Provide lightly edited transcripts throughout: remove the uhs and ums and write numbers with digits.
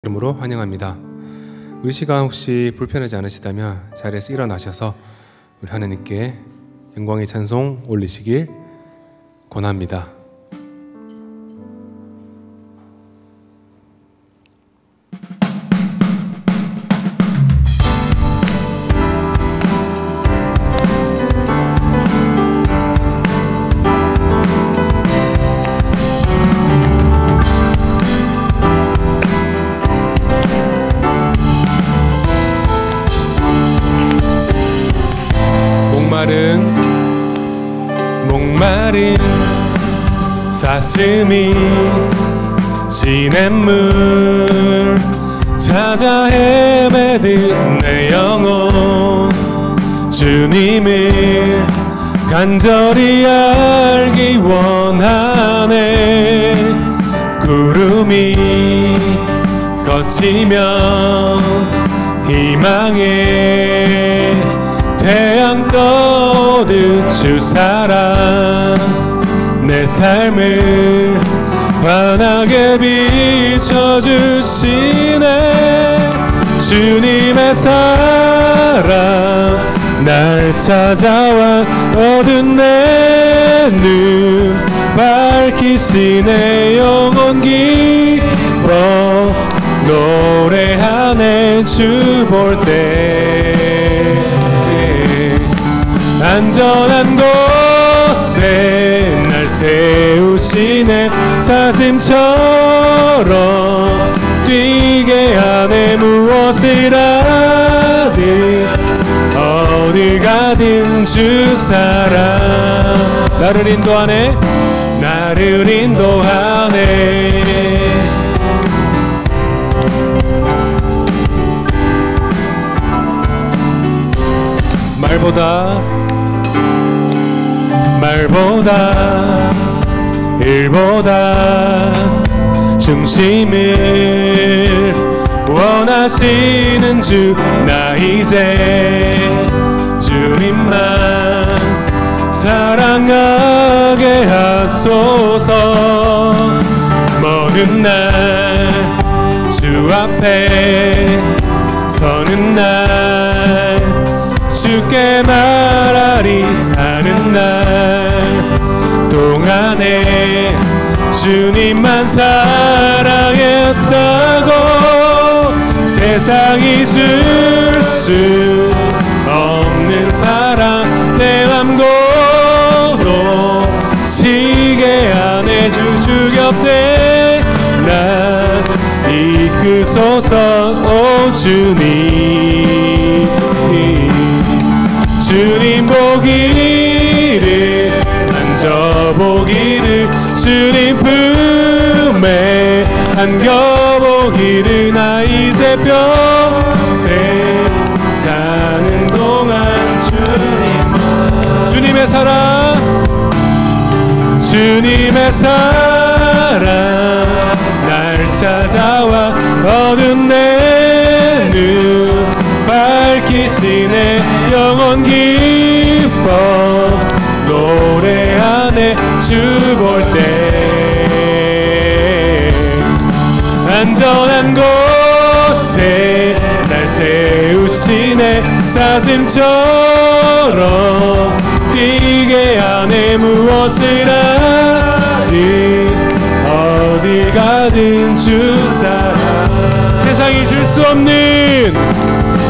이름으로 환영합니다. 우리 시간 혹시 불편하지 않으시다면 자리에서 일어나셔서 우리 하나님께 영광의 찬송 올리시길 권합니다. 목마른 사슴이 시냇물 찾아 헤매듯 내 영혼 주님을 간절히 알기 원하네. 구름이 걷히면 희망의 태양 떠듯 주 사랑 내 삶을 환하게 비춰주시네. 주님의 사랑 날 찾아와 어두운 내 눈 밝히시네. 영원 기뻐 노래하네. 주 볼 때 안전한 곳에 날 세우시네. 사슴처럼 뛰게 하네. 무엇을 하든 어딜 가든 주 사랑 나를 인도하네. 나를 인도하네. 말보다 일보다 중심을 원하시는 주 나 이제 주님만 사랑하게 하소서. 먼 날 주 앞에 서는 날 주께 말하리. 사는 날 동안에 주님만 사랑했다고 세상이 줄 수 없는 사랑 내 맘 고독치게 하네. 주 곁에 날 이끄소서. 오 주님 주님 보기를 만져보기를 주님 품에 안겨보기를 나 이제 평생 사는 동안 주님의 사랑 날 찾아와 어두운 내 눈 밝히시네. 영원 기뻐 노래하네. 주 볼 때 안전한 곳에 날 세우시네. 사슴처럼 뛰게 하네. 무엇을 하든 어딜 가든 주 사랑 세상이 줄 수 없는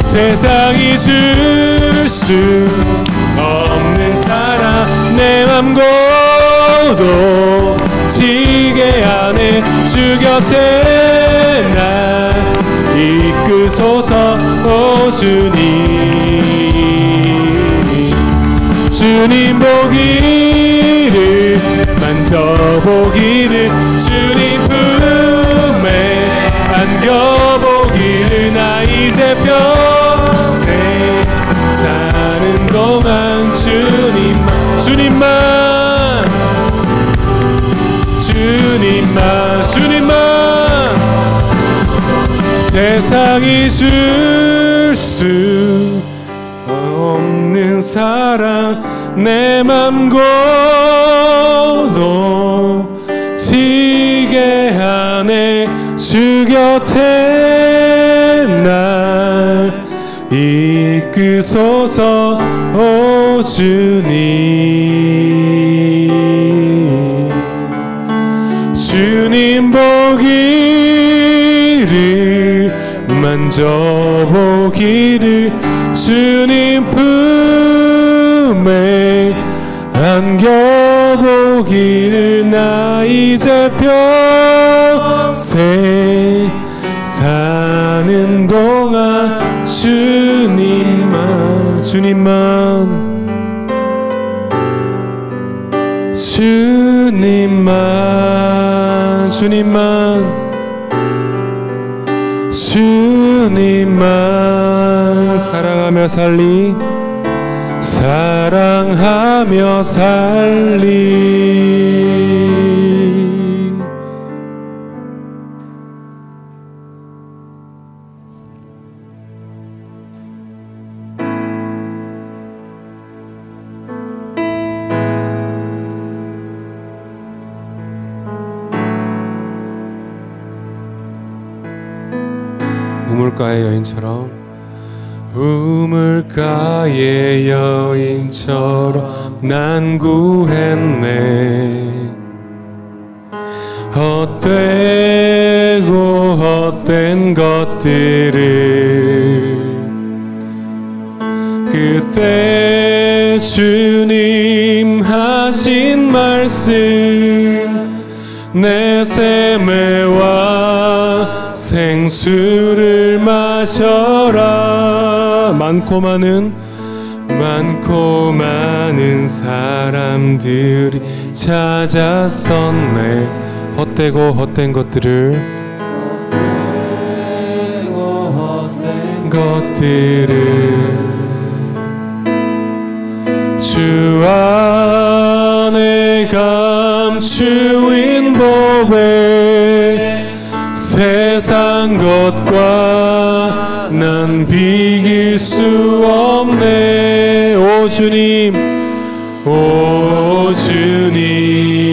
세상이 줄 수 없는 사랑 내 맘 고독치게 하네. 주 곁에 날 이끄소서. 오 주님 보기를 만져보기를 주님 품에 안겨보기를 나 이제 평생 사는 동안 주님만 세상이 줄 수 없는 사랑 내 맘 고독치게 하네. 주 곁에 날 이끄소서. 오 주님, 주님 보기를 만져보기를 주님 품에 안겨보기를 나 이제 평생 사는 동안 주님만 사랑하며 살리. 우물가의 여인처럼, 우물가의 여인처럼 난 구했네. 헛되고 헛된 것들을 그때 주님 하신 말씀, 내 샘매와 생수를 마셔라. 많고 많은 사람들이 찾았었네. 헛되고 헛된 것들을 주 안에 감추인 법에 세상 것과 난 비길 수 없네. 오 주님, 오 주님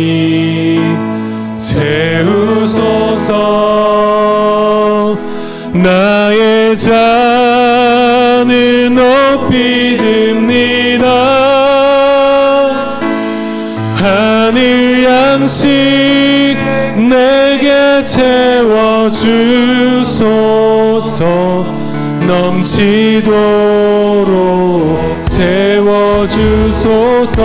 채우소서. 나의 잔을 높이 듭니다. 하늘 양식 내게 채워주소서. 넘치도록 채워주소서.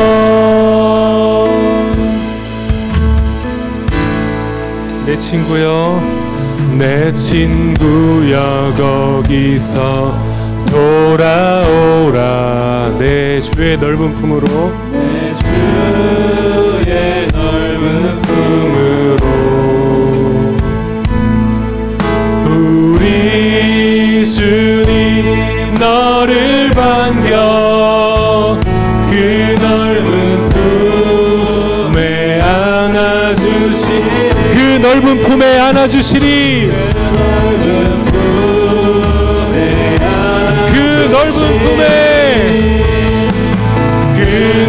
내 친구여, 내 친구여, 거기서 돌아오라. 내 주의 넓은 품으로, 내 주의 넓은 품으로. 우리 주님 너를 반겨 그 넓은 품에 안아주시리. 그 넓은 품에 안아주시리. 그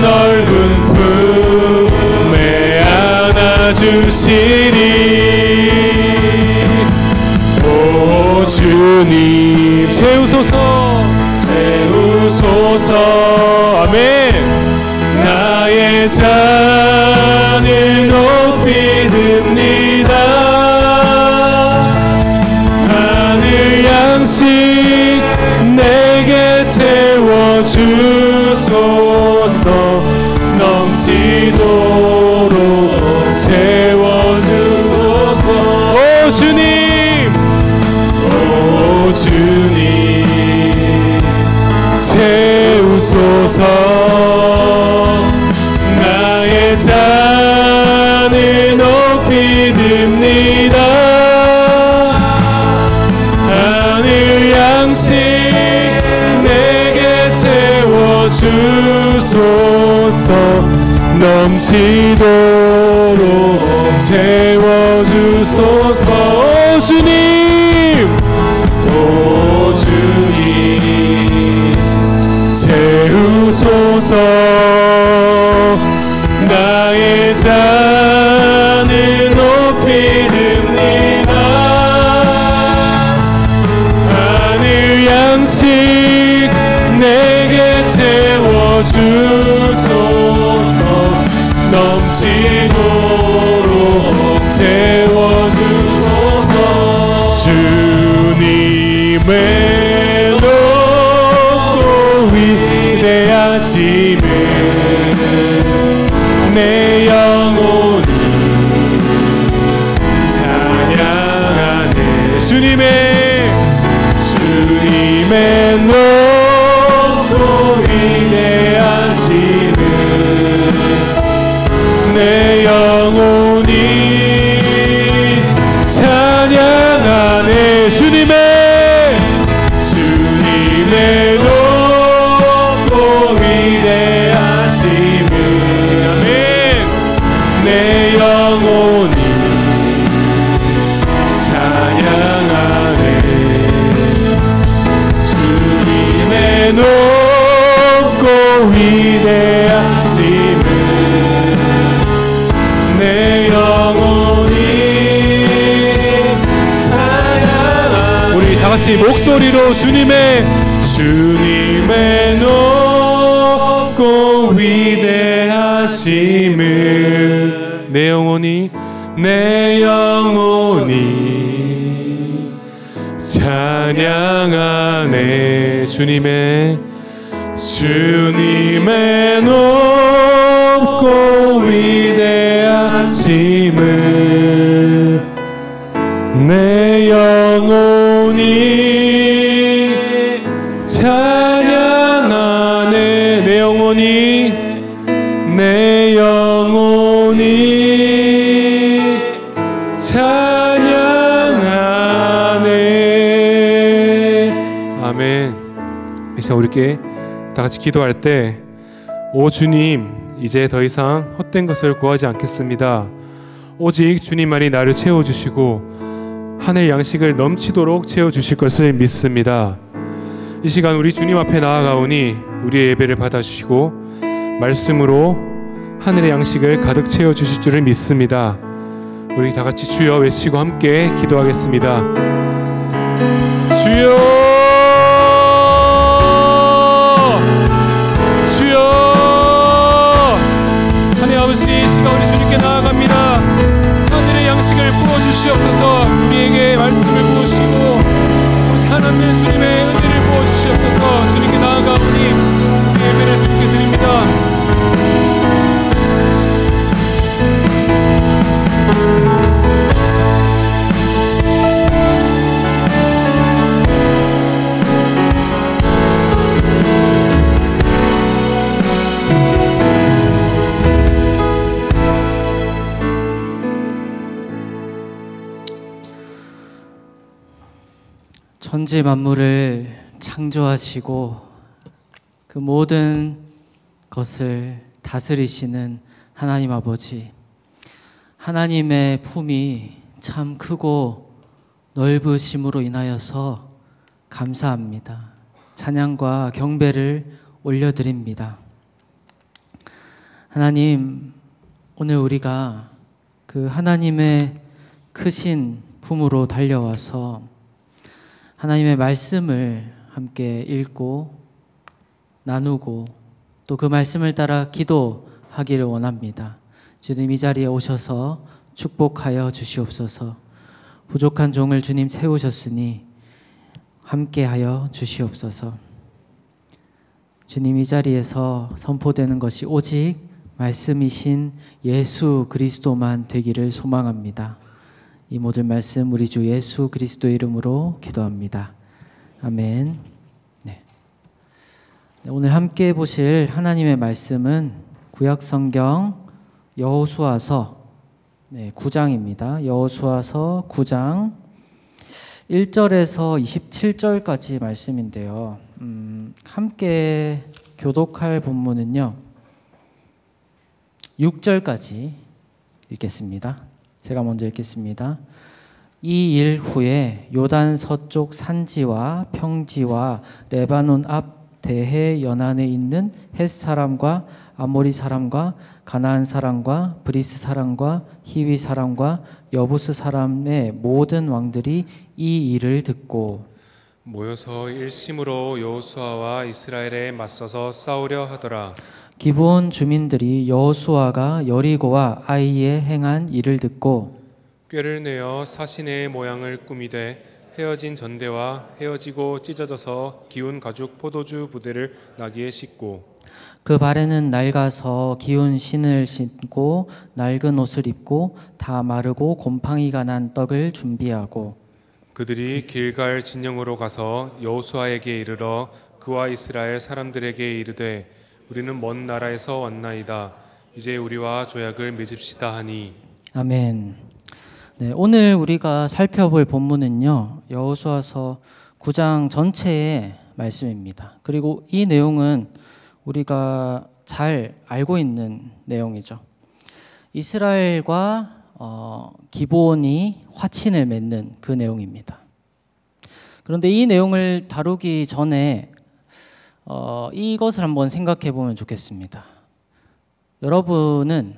넓은 품에 안아주시리. 오 주님 채우소서. 아멘. 나의 잔을 높이 듭니다. 하늘 양식 내게 채워주소서. 넘치도록 채워주소서. 오 주님, 오 주님 채우소서. 나의 잔을 높이 듭니다. 하늘 양식 내게 채워주소서. 넘치도록 채워주소서. 오 주님, 오 주님 채우소서. 나의 잔을 높이 듭니다. 주님의 높고 위대하심을 내 영혼이 찬양하네. 주님의 높고 위대하심을 내 영혼이 찬양하네. 주님의 높고 위대하심을 아멘. 내 영혼이 찬양하네. 주님의 높고 위대하심을 내 영혼이 찬양하네. 우리 다같이 목소리로 주님의 높고 위대하심을 내 영혼이 찬양하네. 주님의 높고 위대하심을 내 영혼이 찬양하네. 내 영혼이 찬양하네. 아멘. 이 시간 우리께 다같이 기도할 때, 오 주님, 이제 더 이상 헛된 것을 구하지 않겠습니다. 오직 주님만이 나를 채워주시고 하늘 양식을 넘치도록 채워주실 것을 믿습니다. 이 시간 우리 주님 앞에 나아가오니 우리의 예배를 받아주시고 말씀으로 하늘의 양식을 가득 채워주실 줄을 믿습니다. 우리 다같이 주여 외치고 함께 기도하겠습니다. 주여, 하나님 아버지, 이 시간 우리 주님께 나아갑니다. 하늘의 양식을 부어주시옵소서. 우리에게 말씀을 부으시고 하나님의 주님의 은혜를 부어주시옵소서. 주님께 나아가오니 우리 예배를 주님께 드립니다. 천지 만물을 창조하시고 그 모든 것을 다스리시는 하나님 아버지, 하나님의 품이 참 크고 넓으심으로 인하여서 감사합니다. 찬양과 경배를 올려드립니다. 하나님, 오늘 우리가 그 하나님의 크신 품으로 달려와서 하나님의 말씀을 함께 읽고 나누고 또 그 말씀을 따라 기도하기를 원합니다. 주님, 이 자리에 오셔서 축복하여 주시옵소서. 부족한 종을 주님 채우셨으니 함께하여 주시옵소서. 주님, 이 자리에서 선포되는 것이 오직 말씀이신 예수 그리스도만 되기를 소망합니다. 이 모든 말씀 우리 주 예수 그리스도의 이름으로 기도합니다. 아멘. 네. 오늘 함께 보실 하나님의 말씀은 구약성경 여호수아서 9장입니다. 여호수아서 9장 1절에서 27절까지 말씀인데요. 함께 교독할 본문은요 6절까지 읽겠습니다. 제가 먼저 읽겠습니다. 이 일 후에 요단 서쪽 산지와 평지와 레바논 앞 대해 연안에 있는 헷 사람과 아모리 사람과 가나안 사람과 브리스 사람과 히위 사람과 여부스 사람의 모든 왕들이 이 일을 듣고 모여서 일심으로 여호수아와 이스라엘에 맞서서 싸우려 하더라. 기브온 주민들이 여호수아가 여리고와 아이에 행한 일을 듣고 꾀를 내어 사신의 모양을 꾸미되 헤어진 전대와 헤어지고 찢어져서 기운 가죽 포도주 부대를 나귀에 싣고 그 발에는 낡아서 기운 신을 신고 낡은 옷을 입고 다 마르고 곰팡이가 난 떡을 준비하고 그들이 길갈 진영으로 가서 여호수아에게 이르러 그와 이스라엘 사람들에게 이르되 우리는 먼 나라에서 왔나이다. 이제 우리와 조약을 맺읍시다 하니. 아멘. 네, 오늘 우리가 살펴볼 본문은요, 여호수아서 9장 전체의 말씀입니다. 그리고 이 내용은 우리가 잘 알고 있는 내용이죠. 이스라엘과 기브온이 화친을 맺는 그 내용입니다. 그런데 이 내용을 다루기 전에 이것을 한번 생각해 보면 좋겠습니다. 여러분은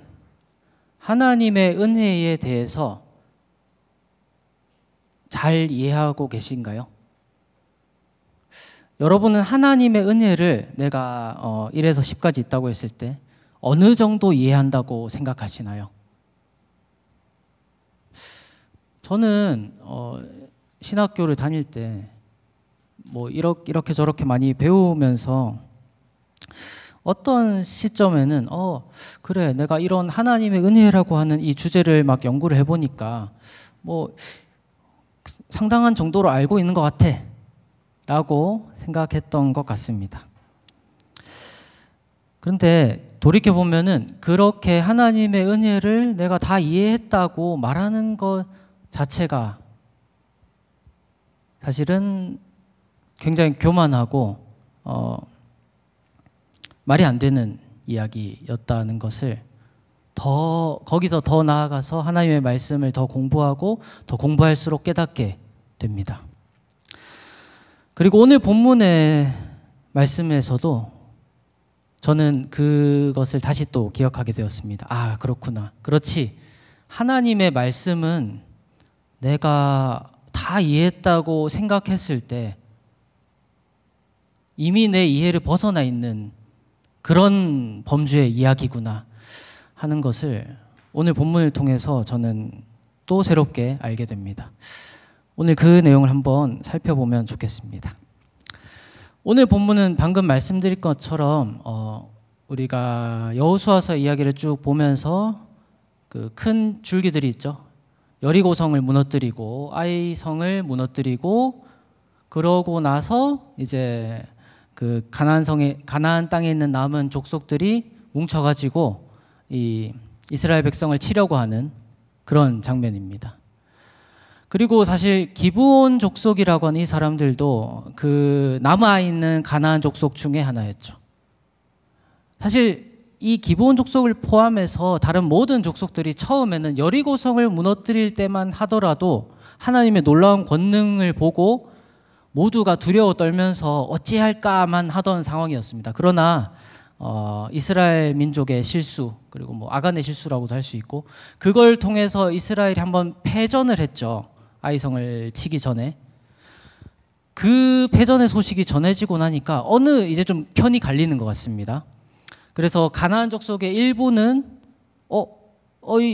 하나님의 은혜에 대해서 잘 이해하고 계신가요? 여러분은 하나님의 은혜를 내가 1에서 10까지 있다고 했을 때 어느 정도 이해한다고 생각하시나요? 저는 신학교를 다닐 때 뭐 이렇게 저렇게 많이 배우면서 어떤 시점에는 그래, 내가 이런 하나님의 은혜라고 하는 이 주제를 막 연구를 해보니까 뭐 상당한 정도로 알고 있는 것 같아 라고 생각했던 것 같습니다. 그런데 돌이켜보면은 그렇게 하나님의 은혜를 내가 다 이해했다고 말하는 것 자체가 사실은 굉장히 교만하고 말이 안 되는 이야기였다는 것을 거기서 더 나아가서 하나님의 말씀을 더 공부하고 더 공부할수록 깨닫게 됩니다. 그리고 오늘 본문의 말씀에서도 저는 그것을 다시 또 기억하게 되었습니다. 아, 그렇구나. 그렇지. 하나님의 말씀은 내가 다 이해했다고 생각했을 때 이미 내 이해를 벗어나 있는 그런 범주의 이야기구나 하는 것을 오늘 본문을 통해서 저는 또 새롭게 알게 됩니다. 오늘 그 내용을 한번 살펴보면 좋겠습니다. 오늘 본문은 방금 말씀드린 것처럼 우리가 여호수아서 이야기를 쭉 보면서 그 큰 줄기들이 있죠. 여리고성을 무너뜨리고 아이성을 무너뜨리고 그러고 나서 이제 그 가나안 땅에 있는 남은 족속들이 뭉쳐가지고 이 이스라엘 백성을 치려고 하는 그런 장면입니다. 그리고 사실 기브온 족속이라고 하는 이 사람들도 그 남아 있는 가나안 족속 중에 하나였죠. 사실 이 기브온 족속을 포함해서 다른 모든 족속들이 처음에는 여리고성을 무너뜨릴 때만 하더라도 하나님의 놀라운 권능을 보고 모두가 두려워 떨면서 어찌할까만 하던 상황이었습니다. 그러나 이스라엘 민족의 실수, 그리고 뭐 아간의 실수라고도 할 수 있고, 그걸 통해서 이스라엘이 한번 패전을 했죠. 아이성을 치기 전에. 그 패전의 소식이 전해지고 나니까 이제 좀 편이 갈리는 것 같습니다. 그래서 가나안 족속의 일부는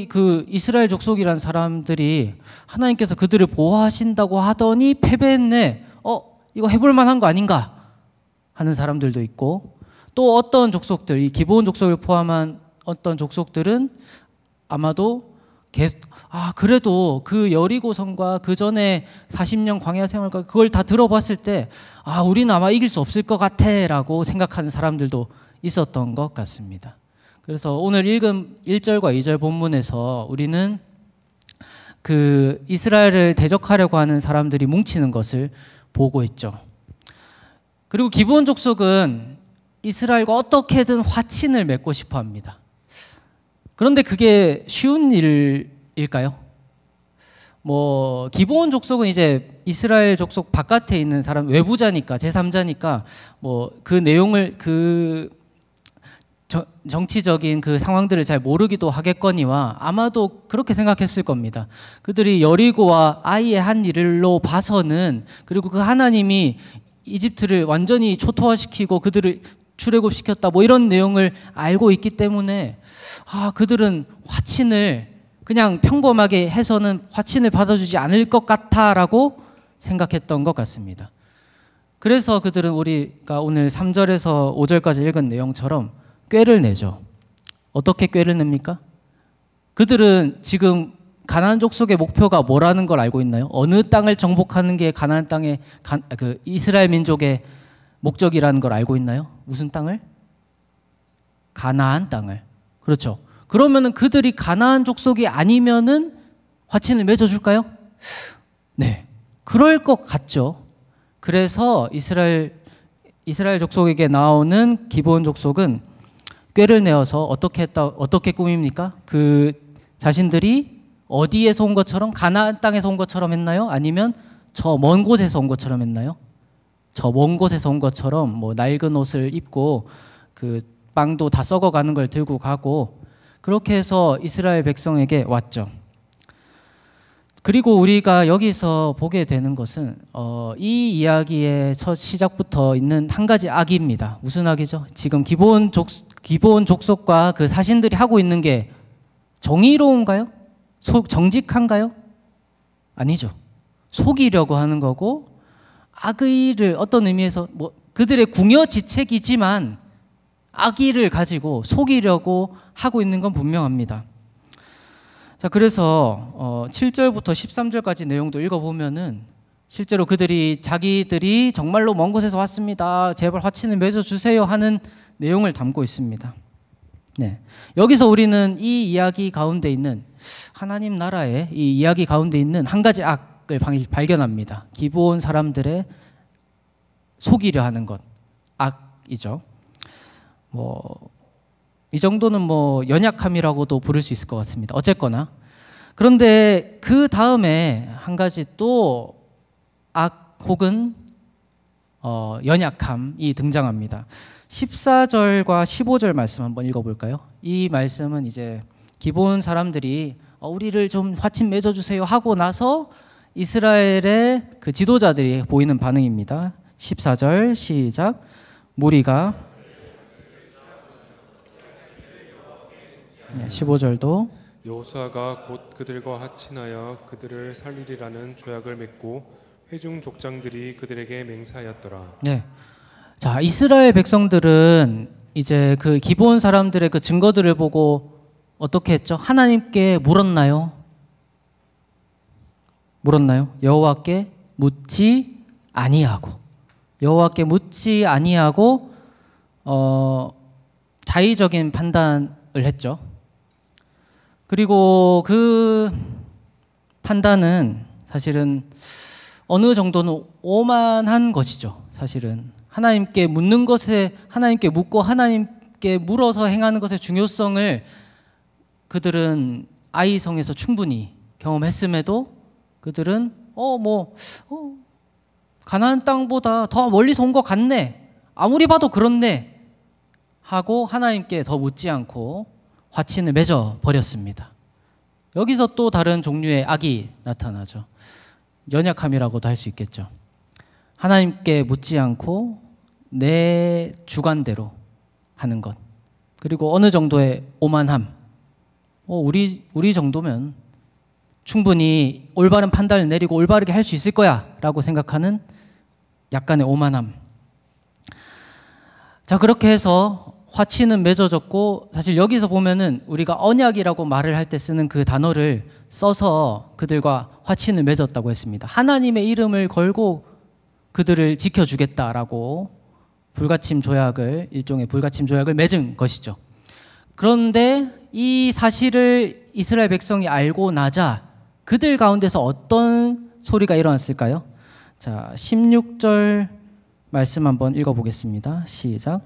그 이스라엘 족속이란 사람들이 하나님께서 그들을 보호하신다고 하더니 패배했네. 이거 해볼 만한 거 아닌가 하는 사람들도 있고, 또 어떤 족속들, 이 기브온 족속을 포함한 어떤 족속들은 아마도 그래도 그 여리고성과 그 전에 40년 광야 생활과 그걸 다 들어봤을 때 우리는 아마 이길 수 없을 것 같아 라고 생각하는 사람들도 있었던 것 같습니다. 그래서 오늘 읽은 1절과 2절 본문에서 우리는 그 이스라엘을 대적하려고 하는 사람들이 뭉치는 것을 보고 있죠. 그리고 기브온 족속은 이스라엘과 어떻게든 화친을 맺고 싶어 합니다. 그런데 그게 쉬운 일일까요? 기브온 족속은 이제 이스라엘 족속 바깥에 있는 사람, 외부자니까, 제3자니까 그 내용을 정치적인 그 상황들을 잘 모르기도 하겠거니와 아마도 그렇게 생각했을 겁니다. 그들이 여리고와 아이의 한 일로 봐서는, 그리고 그 하나님이 이집트를 완전히 초토화시키고 그들을 출애굽시켰다 이런 내용을 알고 있기 때문에 그들은 화친을 그냥 평범하게 해서는 화친을 받아주지 않을 것 같아라고 생각했던 것 같습니다. 그래서 그들은 우리가 오늘 3절에서 5절까지 읽은 내용처럼 꾀를 내죠. 어떻게 꾀를 냅니까? 그들은 지금 가나안 족속의 목표가 뭐라는 걸 알고 있나요? 어느 땅을 정복하는 게 가나안 땅의 이스라엘 민족의 목적이라는 걸 알고 있나요? 무슨 땅을? 가나안 땅을. 그렇죠. 그러면은 그들이 가나안 족속이 아니면은 화친을 맺어줄까요? 네, 그럴 것 같죠. 그래서 이스라엘 족속에게 나오는 기브온 족속은 꾀를 내어서 어떻게 꾸밉니까? 그 자신들이 어디에서 온 것처럼, 가나안 땅에서 온 것처럼 했나요? 아니면 저 먼 곳에서 온 것처럼 했나요? 저 먼 곳에서 온 것처럼 뭐 낡은 옷을 입고 그 빵도 다 썩어가는 걸 들고 가고 그렇게 해서 이스라엘 백성에게 왔죠. 그리고 우리가 여기서 보게 되는 것은 이 이야기의 첫 시작부터 있는 한 가지 악입니다. 무슨 악이죠? 지금 기브온 족속과 그 사신들이 하고 있는 게 정의로운가요? 정직한가요? 아니죠. 속이려고 하는 거고 악의를 어떤 의미에서 뭐 그들의 궁여지책이지만 악의를 가지고 속이려고 하고 있는 건 분명합니다. 자, 그래서 7절부터 13절까지 내용도 읽어보면은 실제로 자기들이 정말로 먼 곳에서 왔습니다. 제발 화친을 맺어주세요 하는 내용을 담고 있습니다. 네. 여기서 우리는 이 이야기 가운데 있는 하나님 나라의 이 이야기 가운데 있는 한 가지 악을 발견합니다. 기브온 사람들의 속이려 하는 것, 악이죠. 이 정도는 연약함이라고도 부를 수 있을 것 같습니다. 어쨌거나. 그런데 그 다음에 한 가지 또 악 혹은 연약함이 등장합니다. 14절과 15절 말씀 한번 읽어볼까요? 이 말씀은 이제 기브온 사람들이 우리를 좀 화친 맺어주세요 하고 나서 이스라엘의 그 지도자들이 보이는 반응입니다. 14절 시작. 무리가 15절도 여호수아가 곧 그들과 합친하여 그들을 살리리라는 조약을 맺고 회중 족장들이 그들에게 맹세하였더라. 네. 자, 이스라엘 백성들은 이제 그 기브온 사람들의 그 증거들을 보고 어떻게 했죠? 하나님께 물었나요? 여호와께 묻지 아니하고 자의적인 판단을 했죠. 그리고 그 판단은 사실은 어느 정도는 오만한 것이죠. 사실은 하나님께 묻는 것에 하나님께 묻고 하나님께 물어서 행하는 것의 중요성을 그들은 아이성에서 충분히 경험했음에도 그들은 가나안 땅보다 더 멀리서 온 것 같네, 아무리 봐도 그렇네 하고 하나님께 더 묻지 않고 화친을 맺어 버렸습니다. 여기서 또 다른 종류의 악이 나타나죠. 연약함이라고도 할 수 있겠죠. 하나님께 묻지 않고 내 주관대로 하는 것, 그리고 어느 정도의 오만함. 우리 정도면 충분히 올바른 판단을 내리고 올바르게 할 수 있을 거야 라고 생각하는 약간의 오만함. 자, 그렇게 해서 화친은 맺어졌고, 사실 여기서 보면은 우리가 언약이라고 말을 할 때 쓰는 그 단어를 써서 그들과 화친을 맺었다고 했습니다. 하나님의 이름을 걸고 그들을 지켜주겠다라고 일종의 불가침 조약을 맺은 것이죠. 그런데 이 사실을 이스라엘 백성이 알고 나자 그들 가운데서 어떤 소리가 일어났을까요? 자, 16절 말씀 한번 읽어보겠습니다. 시작.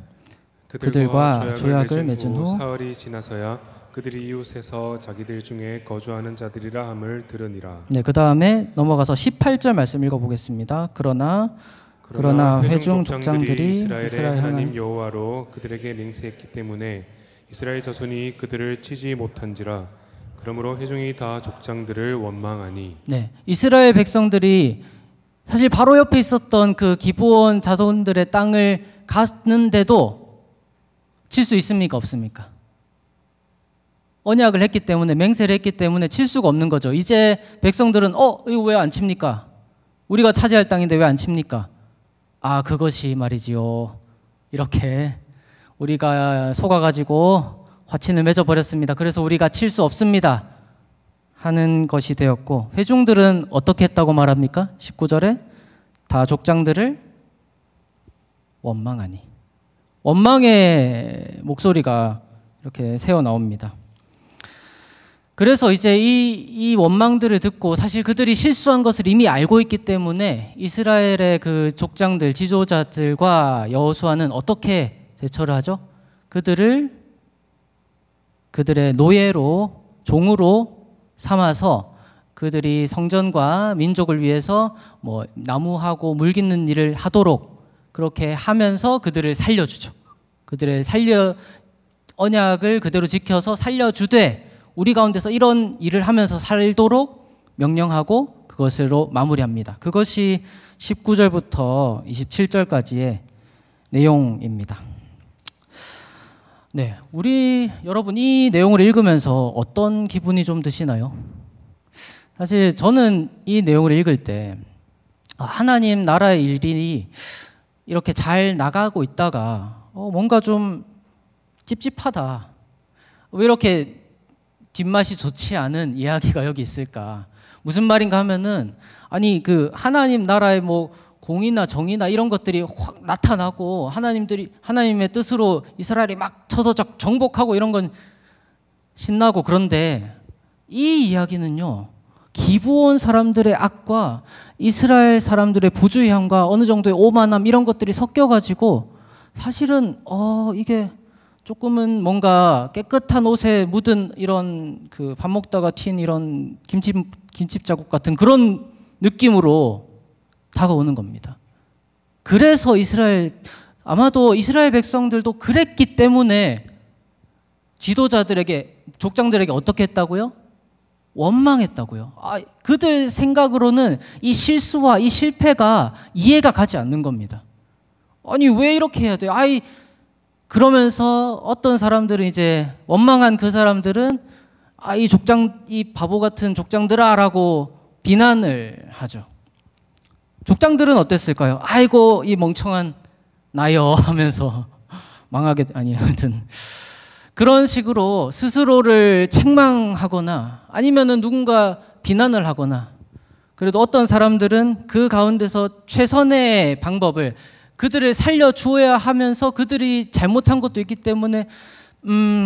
그들과 조약을 맺은 후 사흘이 지나서야 그들이 이웃에서 자기들 중에 거주하는 자들이라 함을 들으니라. 네, 그 다음에 넘어가서 18절 말씀 읽어보겠습니다. 그러나 회중 족장들이 이스라엘의 하나님 여호와로 그들에게 맹세했기 때문에 이스라엘 자손이 그들을 치지 못한지라. 그러므로 회중이 다 족장들을 원망하니. 네, 이스라엘 백성들이 사실 바로 옆에 있었던 그 기브온 자손들의 땅을 갔는데도 칠 수 있습니까? 없습니까? 언약을 했기 때문에, 맹세를 했기 때문에 칠 수가 없는 거죠. 이제 백성들은 이거 왜 안 칩니까? 우리가 차지할 땅인데 왜 안 칩니까? 아, 그것이 말이지요. 이렇게 우리가 속아가지고 화친을 맺어버렸습니다. 그래서 우리가 칠 수 없습니다 하는 것이 되었고, 회중들은 어떻게 했다고 말합니까? 19절에 다 족장들을 원망하니. 원망의 목소리가 이렇게 새어 나옵니다. 그래서 이제 이 원망들을 듣고, 사실 그들이 실수한 것을 이미 알고 있기 때문에 이스라엘의 그 족장들, 지도자들과 여호수아는 어떻게 대처를 하죠? 그들의 노예로, 종으로 삼아서 그들이 성전과 민족을 위해서 뭐 나무하고 물 깃는 일을 하도록 그렇게 하면서 그들을 살려주죠. 언약을 그대로 지켜서 살려주되 우리 가운데서 이런 일을 하면서 살도록 명령하고 그것으로 마무리합니다. 그것이 19절부터 27절까지의 내용입니다. 네, 여러분 이 내용을 읽으면서 어떤 기분이 좀 드시나요? 사실 저는 이 내용을 읽을 때 하나님 나라의 일이 이렇게 잘 나가고 있다가 뭔가 좀 찝찝하다. 왜 이렇게 뒷맛이 좋지 않은 이야기가 여기 있을까? 무슨 말인가 하면은, 아니 그 하나님 나라의 뭐 공의나 정의나 이런 것들이 확 나타나고 하나님의 뜻으로 이스라엘이 막 쳐서 정복하고 이런 건 신나고, 그런데 이 이야기는요, 기브온 사람들의 악과 이스라엘 사람들의 부주의함과 어느 정도의 오만함 이런 것들이 섞여가지고 사실은 이게 조금은 뭔가 깨끗한 옷에 묻은 이런 그 밥 먹다가 튄 이런 김치 자국 같은 그런 느낌으로 다가오는 겁니다. 그래서 아마도 이스라엘 백성들도 그랬기 때문에 지도자들에게, 족장들에게 어떻게 했다고요? 원망했다고요. 그들 생각으로는 이 실수와 이 실패가 이해가 가지 않는 겁니다. 아니 왜 이렇게 해야 돼요? 그러면서 어떤 사람들은 이제 원망한 그 사람들은 이 바보 같은 족장들아 라고 비난을 하죠. 족장들은 어땠을까요? 아이고 이 멍청한 나여 하면서 아무튼 그런 식으로 스스로를 책망하거나 아니면은 누군가 비난을 하거나, 그래도 어떤 사람들은 그 가운데서 최선의 방법을, 그들을 살려주어야 하면서 그들이 잘못한 것도 있기 때문에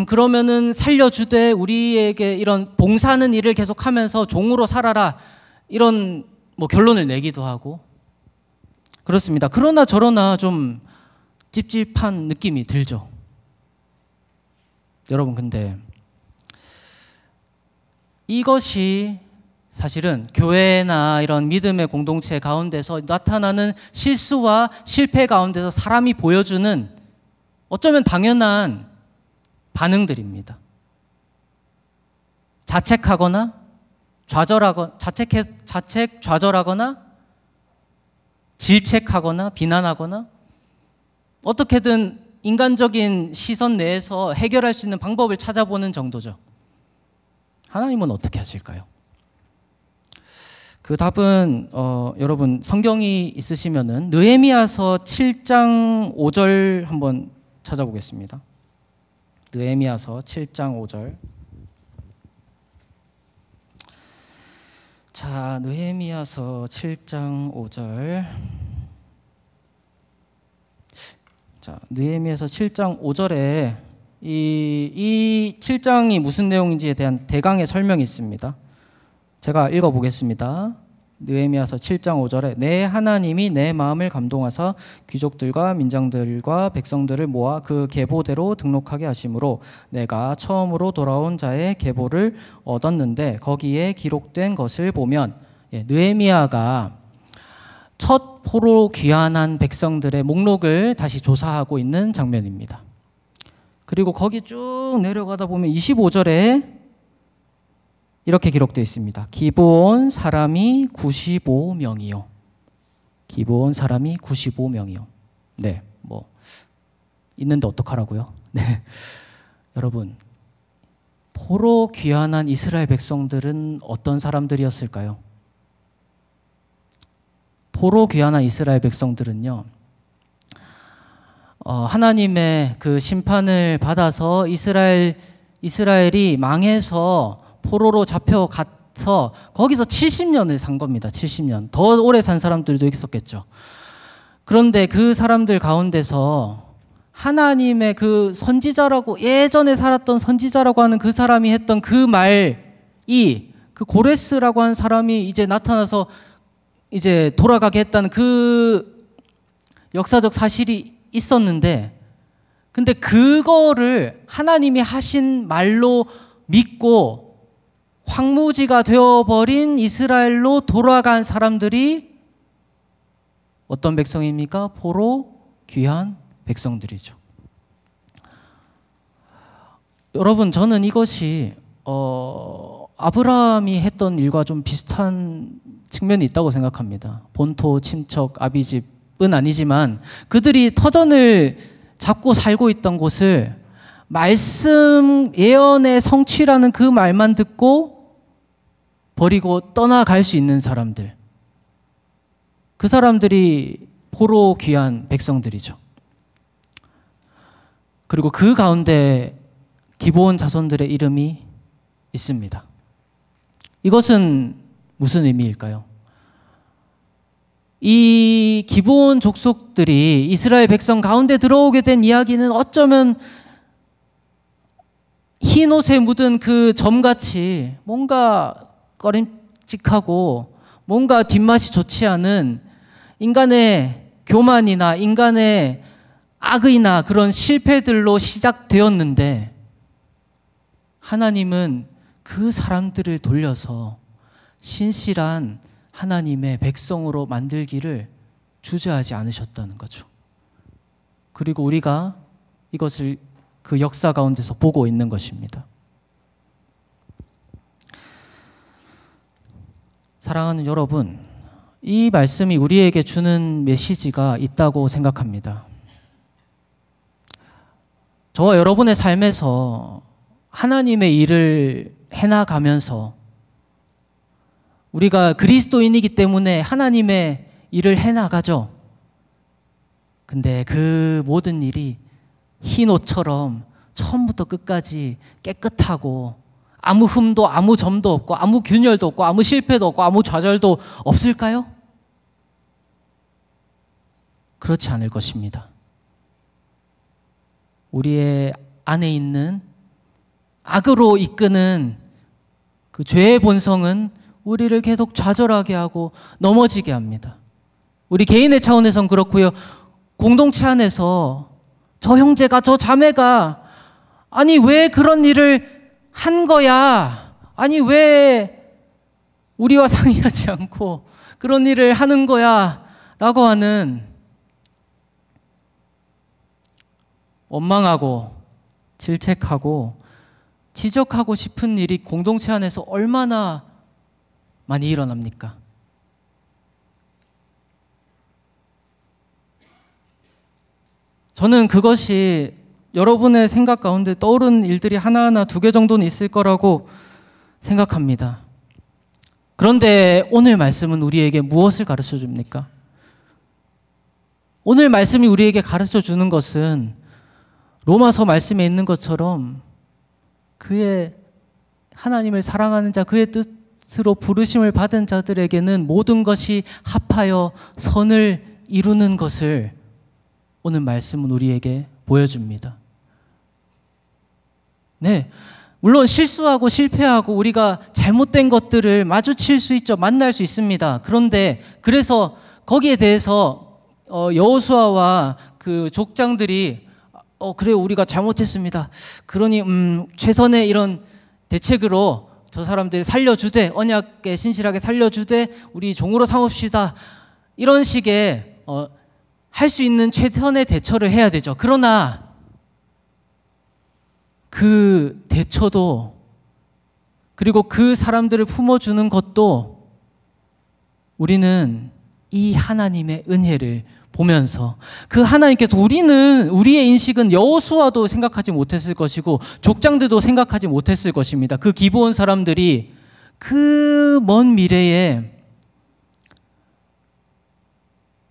그러면은 살려주되 우리에게 이런 봉사하는 일을 계속하면서 종으로 살아라, 이런 뭐 결론을 내기도 하고 그렇습니다. 그러나 저러나 좀 찝찝한 느낌이 들죠. 여러분, 근데 이것이 사실은 교회나 이런 믿음의 공동체 가운데서 나타나는 실수와 실패 가운데서 사람이 보여주는 어쩌면 당연한 반응들입니다. 자책하거나 좌절하거나 질책하거나 비난하거나 어떻게든 인간적인 시선 내에서 해결할 수 있는 방법을 찾아보는 정도죠. 하나님은 어떻게 하실까요? 그 답은 여러분 성경이 있으시면은 느헤미야서 7장 5절 한번 찾아보겠습니다. 느헤미야서 7장 5절. 자, 느헤미야서 7장 5절. 자, 느헤미야서 7장 5절에 이 7장이 무슨 내용인지에 대한 대강의 설명이 있습니다. 제가 읽어보겠습니다. 느헤미야서 7장 5절에 내 하나님이 내 마음을 감동하사 귀족들과 민장들과 백성들을 모아 그 계보대로 등록하게 하심으로 내가 처음으로 돌아온 자의 계보를 얻었는데 거기에 기록된 것을 보면, 느헤미야가 첫 포로 귀환한 백성들의 목록을 다시 조사하고 있는 장면입니다. 그리고 거기 쭉 내려가다 보면 25절에 이렇게 기록되어 있습니다. 기브온 사람이 95명이요. 기브온 사람이 95명이요. 네, 있는데 어떡하라고요? 네, 여러분, 보러 귀환한 이스라엘 백성들은 어떤 사람들이었을까요? 보러 귀환한 이스라엘 백성들은요, 하나님의 그 심판을 받아서 이스라엘이 망해서 포로로 잡혀가서 거기서 70년을 산 겁니다. 70년. 더 오래 산 사람들도 있었겠죠. 그런데 그 사람들 가운데서 하나님의 그 선지자라고, 예전에 살았던 선지자라고 하는 그 사람이 했던 그 말이, 그 고레스라고 하는 사람이 이제 나타나서 이제 돌아가게 했다는 그 역사적 사실이 있었는데, 근데 그거를 하나님이 하신 말로 믿고 황무지가 되어버린 이스라엘로 돌아간 사람들이 어떤 백성입니까? 보러 귀한 백성들이죠. 여러분, 저는 이것이 아브라함이 했던 일과 좀 비슷한 측면이 있다고 생각합니다. 본토, 친척, 아비집은 아니지만 그들이 터전을 잡고 살고 있던 곳을 말씀 예언의 성취라는 그 말만 듣고 버리고 떠나갈 수 있는 사람들, 그 사람들이 보러 귀한 백성들이죠. 그리고 그 가운데 기브온 자손들의 이름이 있습니다. 이것은 무슨 의미일까요? 이 기브온 족속들이 이스라엘 백성 가운데 들어오게 된 이야기는 어쩌면 흰 옷에 묻은 그 점같이 뭔가 꺼림칙하고 뭔가 뒷맛이 좋지 않은 인간의 교만이나 인간의 악의나 그런 실패들로 시작되었는데, 하나님은 그 사람들을 돌려서 신실한 하나님의 백성으로 만들기를 주저하지 않으셨다는 거죠. 그리고 우리가 이것을 그 역사 가운데서 보고 있는 것입니다. 사랑하는 여러분, 이 말씀이 우리에게 주는 메시지가 있다고 생각합니다. 저와 여러분의 삶에서 하나님의 일을 해나가면서 우리가 그리스도인이기 때문에 하나님의 일을 해나가죠. 근데 그 모든 일이 흰 옷처럼 처음부터 끝까지 깨끗하고 아무 흠도 아무 점도 없고 아무 균열도 없고 아무 실패도 없고 아무 좌절도 없을까요? 그렇지 않을 것입니다. 우리의 안에 있는 악으로 이끄는 그 죄의 본성은 우리를 계속 좌절하게 하고 넘어지게 합니다. 우리 개인의 차원에선 그렇고요. 공동체 안에서 저 형제가, 저 자매가 아니 왜 그런 일을 한 거야? 아니 왜 우리와 상의하지 않고 그런 일을 하는 거야? 라고 하는 원망하고 질책하고 지적하고 싶은 일이 공동체 안에서 얼마나 많이 일어납니까? 저는 그것이 여러분의 생각 가운데 떠오르는 일들이 하나하나 2개 정도는 있을 거라고 생각합니다. 그런데 오늘 말씀은 우리에게 무엇을 가르쳐 줍니까? 오늘 말씀이 우리에게 가르쳐 주는 것은 로마서 말씀에 있는 것처럼 그의 하나님을 사랑하는 자, 그의 뜻으로 부르심을 받은 자들에게는 모든 것이 합하여 선을 이루는 것을 오늘 말씀은 우리에게 보여줍니다. 네, 물론 실수하고 실패하고 우리가 잘못된 것들을 마주칠 수 있죠. 만날 수 있습니다. 그런데 그래서 거기에 대해서 여호수아와 그 족장들이 그래요, 우리가 잘못했습니다. 그러니 최선의 이런 대책으로 저 사람들이 살려주되, 언약에 신실하게 살려주되 우리 종으로 삼읍시다. 이런 식의 할 수 있는 최선의 대처를 해야 되죠. 그러나 그 대처도, 그리고 그 사람들을 품어주는 것도 우리는 이 하나님의 은혜를 보면서 그 하나님께서 우리의 인식은 여호수아도 생각하지 못했을 것이고 족장들도 생각하지 못했을 것입니다. 그 기브온 사람들이 그 먼 미래에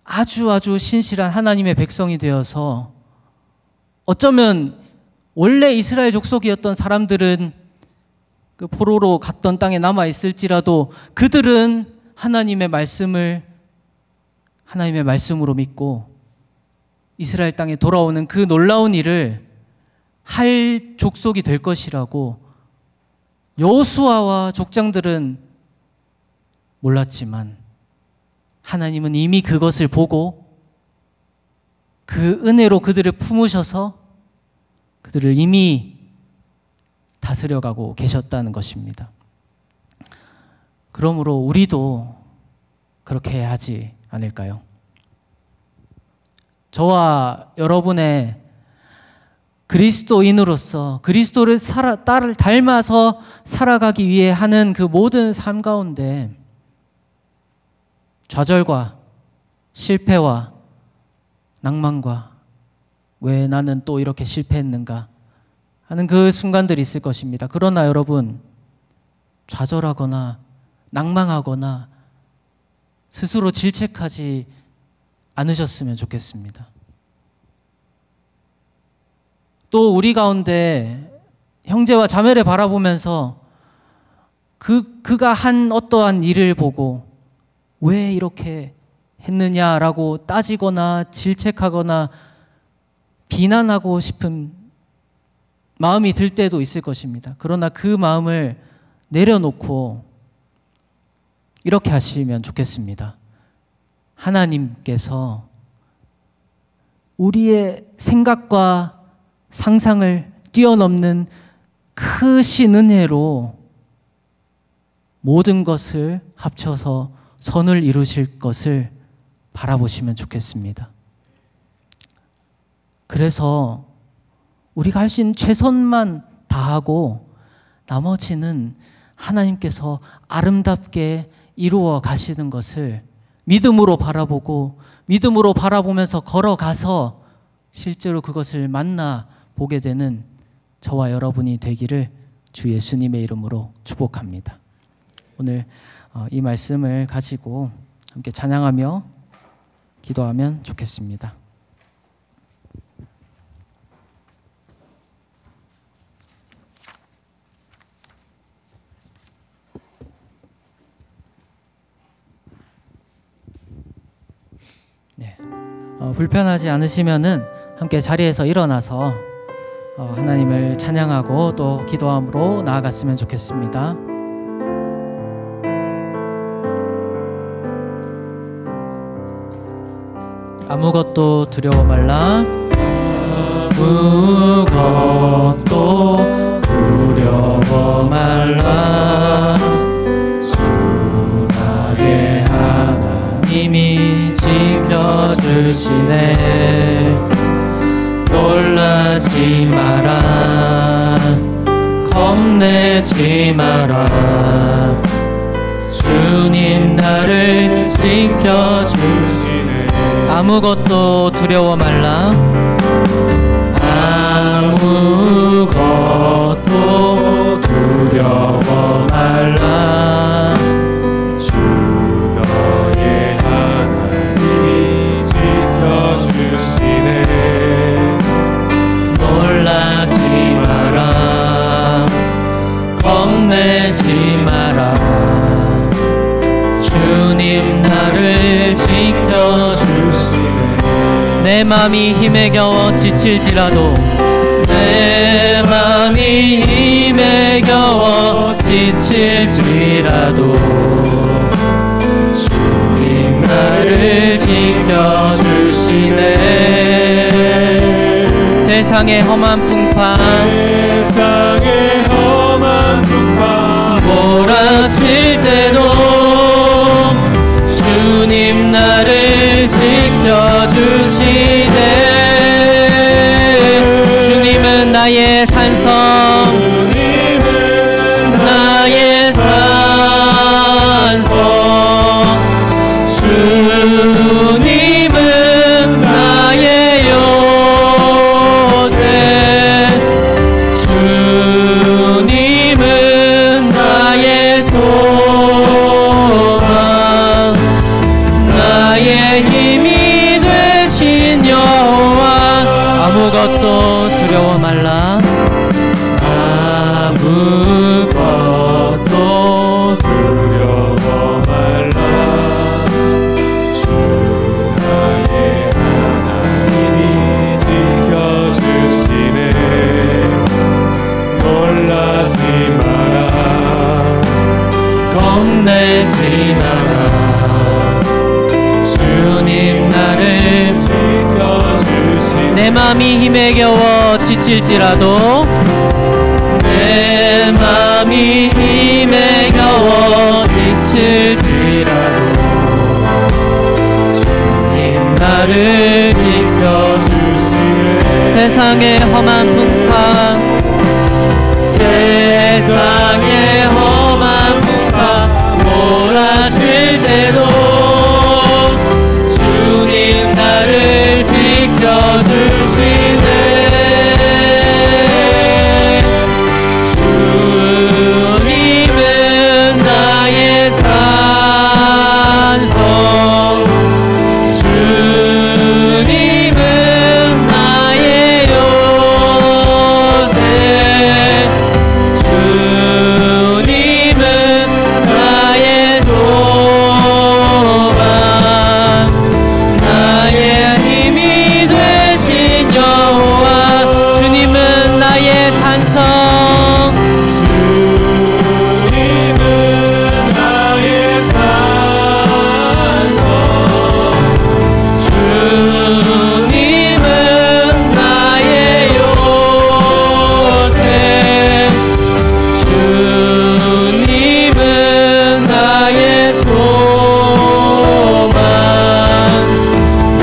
아주 신실한 하나님의 백성이 되어서 어쩌면 원래 이스라엘 족속이었던 사람들은 그 포로로 갔던 땅에 남아 있을지라도 그들은 하나님의 말씀으로 믿고 이스라엘 땅에 돌아오는 그 놀라운 일을 할 족속이 될 것이라고 여호수아와 족장들은 몰랐지만 하나님은 이미 그것을 보고 그 은혜로 그들을 품으셔서 그들을 이미 다스려가고 계셨다는 것입니다. 그러므로 우리도 그렇게 해야 하지 않을까요? 저와 여러분의 그리스도인으로서 그리스도를 딸을 닮아서 살아가기 위해 하는 그 모든 삶 가운데 좌절과 실패와 낭만과 왜 나는 또 이렇게 실패했는가 하는 그 순간들이 있을 것입니다. 그러나 여러분, 좌절하거나 낭망하거나 스스로 질책하지 않으셨으면 좋겠습니다. 또 우리 가운데 형제와 자매를 바라보면서 그가 한 어떠한 일을 보고 왜 이렇게 했느냐라고 따지거나 질책하거나 비난하고 싶은 마음이 들 때도 있을 것입니다. 그러나 그 마음을 내려놓고 이렇게 하시면 좋겠습니다. 하나님께서 우리의 생각과 상상을 뛰어넘는 크신 은혜로 모든 것을 합쳐서 선을 이루실 것을 바라보시면 좋겠습니다. 그래서 우리가 할 수 있는 최선만 다하고 나머지는 하나님께서 아름답게 이루어 가시는 것을 믿음으로 바라보고 믿음으로 바라보면서 걸어가서 실제로 그것을 만나보게 되는 저와 여러분이 되기를 주 예수님의 이름으로 축복합니다. 오늘 이 말씀을 가지고 함께 찬양하며 기도하면 좋겠습니다. 네. 불편하지 않으시면은 함께 자리에서 일어나서 하나님을 찬양하고 또 기도함으로 나아갔으면 좋겠습니다. 아무것도 두려워 말라. 아무것도 두려워 말라. 주 나의 하나님이 지켜주시네. 놀라지 마라. 겁내지 마라. 주님 나를 지켜주시네. 아무것도 두려워 말라. 아무것도 두려워 말라. 주 너의 하나님이 지켜주시네. 놀라지 마라. 겁내지 마라. 주님 나를 지켜주시네. 내 맘이 힘에 겨워 지칠지라도 내 맘이 힘에 겨워 지칠지라도 주님 나를 지켜주시네. 세상의 험한 풍파 몰아칠 때도 주님 나를 지켜주시네. 주님은 나의 산성, 나의 산성. 주님은 아무것도 두려워 말라. 아무것도 두려워 말라. 주 나의 하나님이 지켜주시네. 놀라지 마라. 겁내지 마라. 주님 나를 지켜주시네. 내 맘이 힘에 겨워 지칠지라도, 내 맘이 힘에 겨워 지칠지라도 주님 나를 지켜주시네. 세상의 험한 풍파, 세상의 험한 풍파 몰아칠 때도 주님 나를 지켜주시네. 주님은 나의 산성, 주님은 나의 요새, 주님은 나의 소망, 나의 힘이 되신 여호와. 주님은 나의 산성, 주님은 나의 산성. 주님은 나의 요새, 주님은 나의 소망,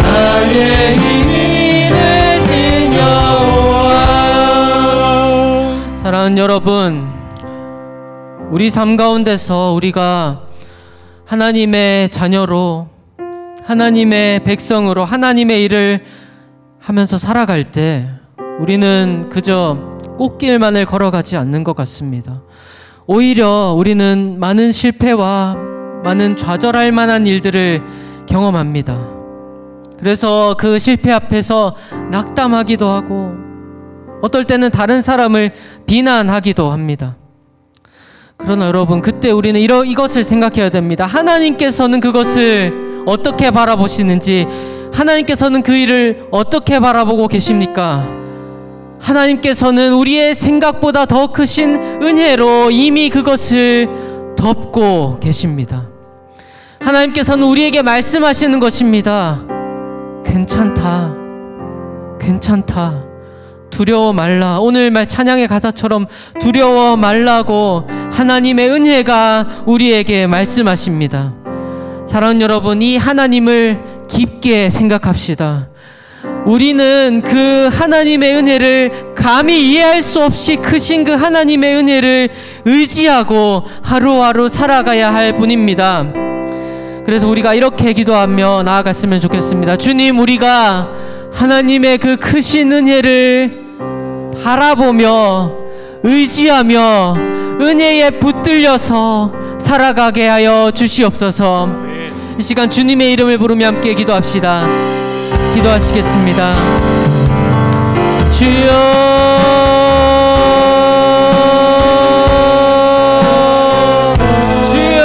나의 힘이 되신 여호와. 사랑하는 여러분, 우리 삶 가운데서 우리가 하나님의 자녀로, 하나님의 백성으로 하나님의 일을 하면서 살아갈 때 우리는 그저 꽃길만을 걸어가지 않는 것 같습니다. 오히려 우리는 많은 실패와 많은 좌절할 만한 일들을 경험합니다. 그래서 그 실패 앞에서 낙담하기도 하고, 어떨 때는 다른 사람을 비난하기도 합니다. 그러나 여러분, 그때 우리는 이것을 생각해야 됩니다. 하나님께서는 그것을 어떻게 바라보시는지, 하나님께서는 그 일을 어떻게 바라보고 계십니까? 하나님께서는 우리의 생각보다 더 크신 은혜로 이미 그것을 덮고 계십니다. 하나님께서는 우리에게 말씀하시는 것입니다. 괜찮다, 괜찮다, 두려워 말라. 오늘 말 찬양의 가사처럼 두려워 말라고 하나님의 은혜가 우리에게 말씀하십니다. 사랑하는 여러분, 이 하나님을 깊게 생각합시다. 우리는 그 하나님의 은혜를 감히 이해할 수 없이 크신 그 하나님의 은혜를 의지하고 하루하루 살아가야 할 분입니다. 그래서 우리가 이렇게 기도하며 나아갔으면 좋겠습니다. 주님, 우리가 하나님의 그 크신 은혜를 바라보며 의지하며 은혜에 붙들려서 살아가게 하여 주시옵소서. 이 시간 주님의 이름을 부르며 함께 기도합시다. 기도하시겠습니다. 주여, 주여,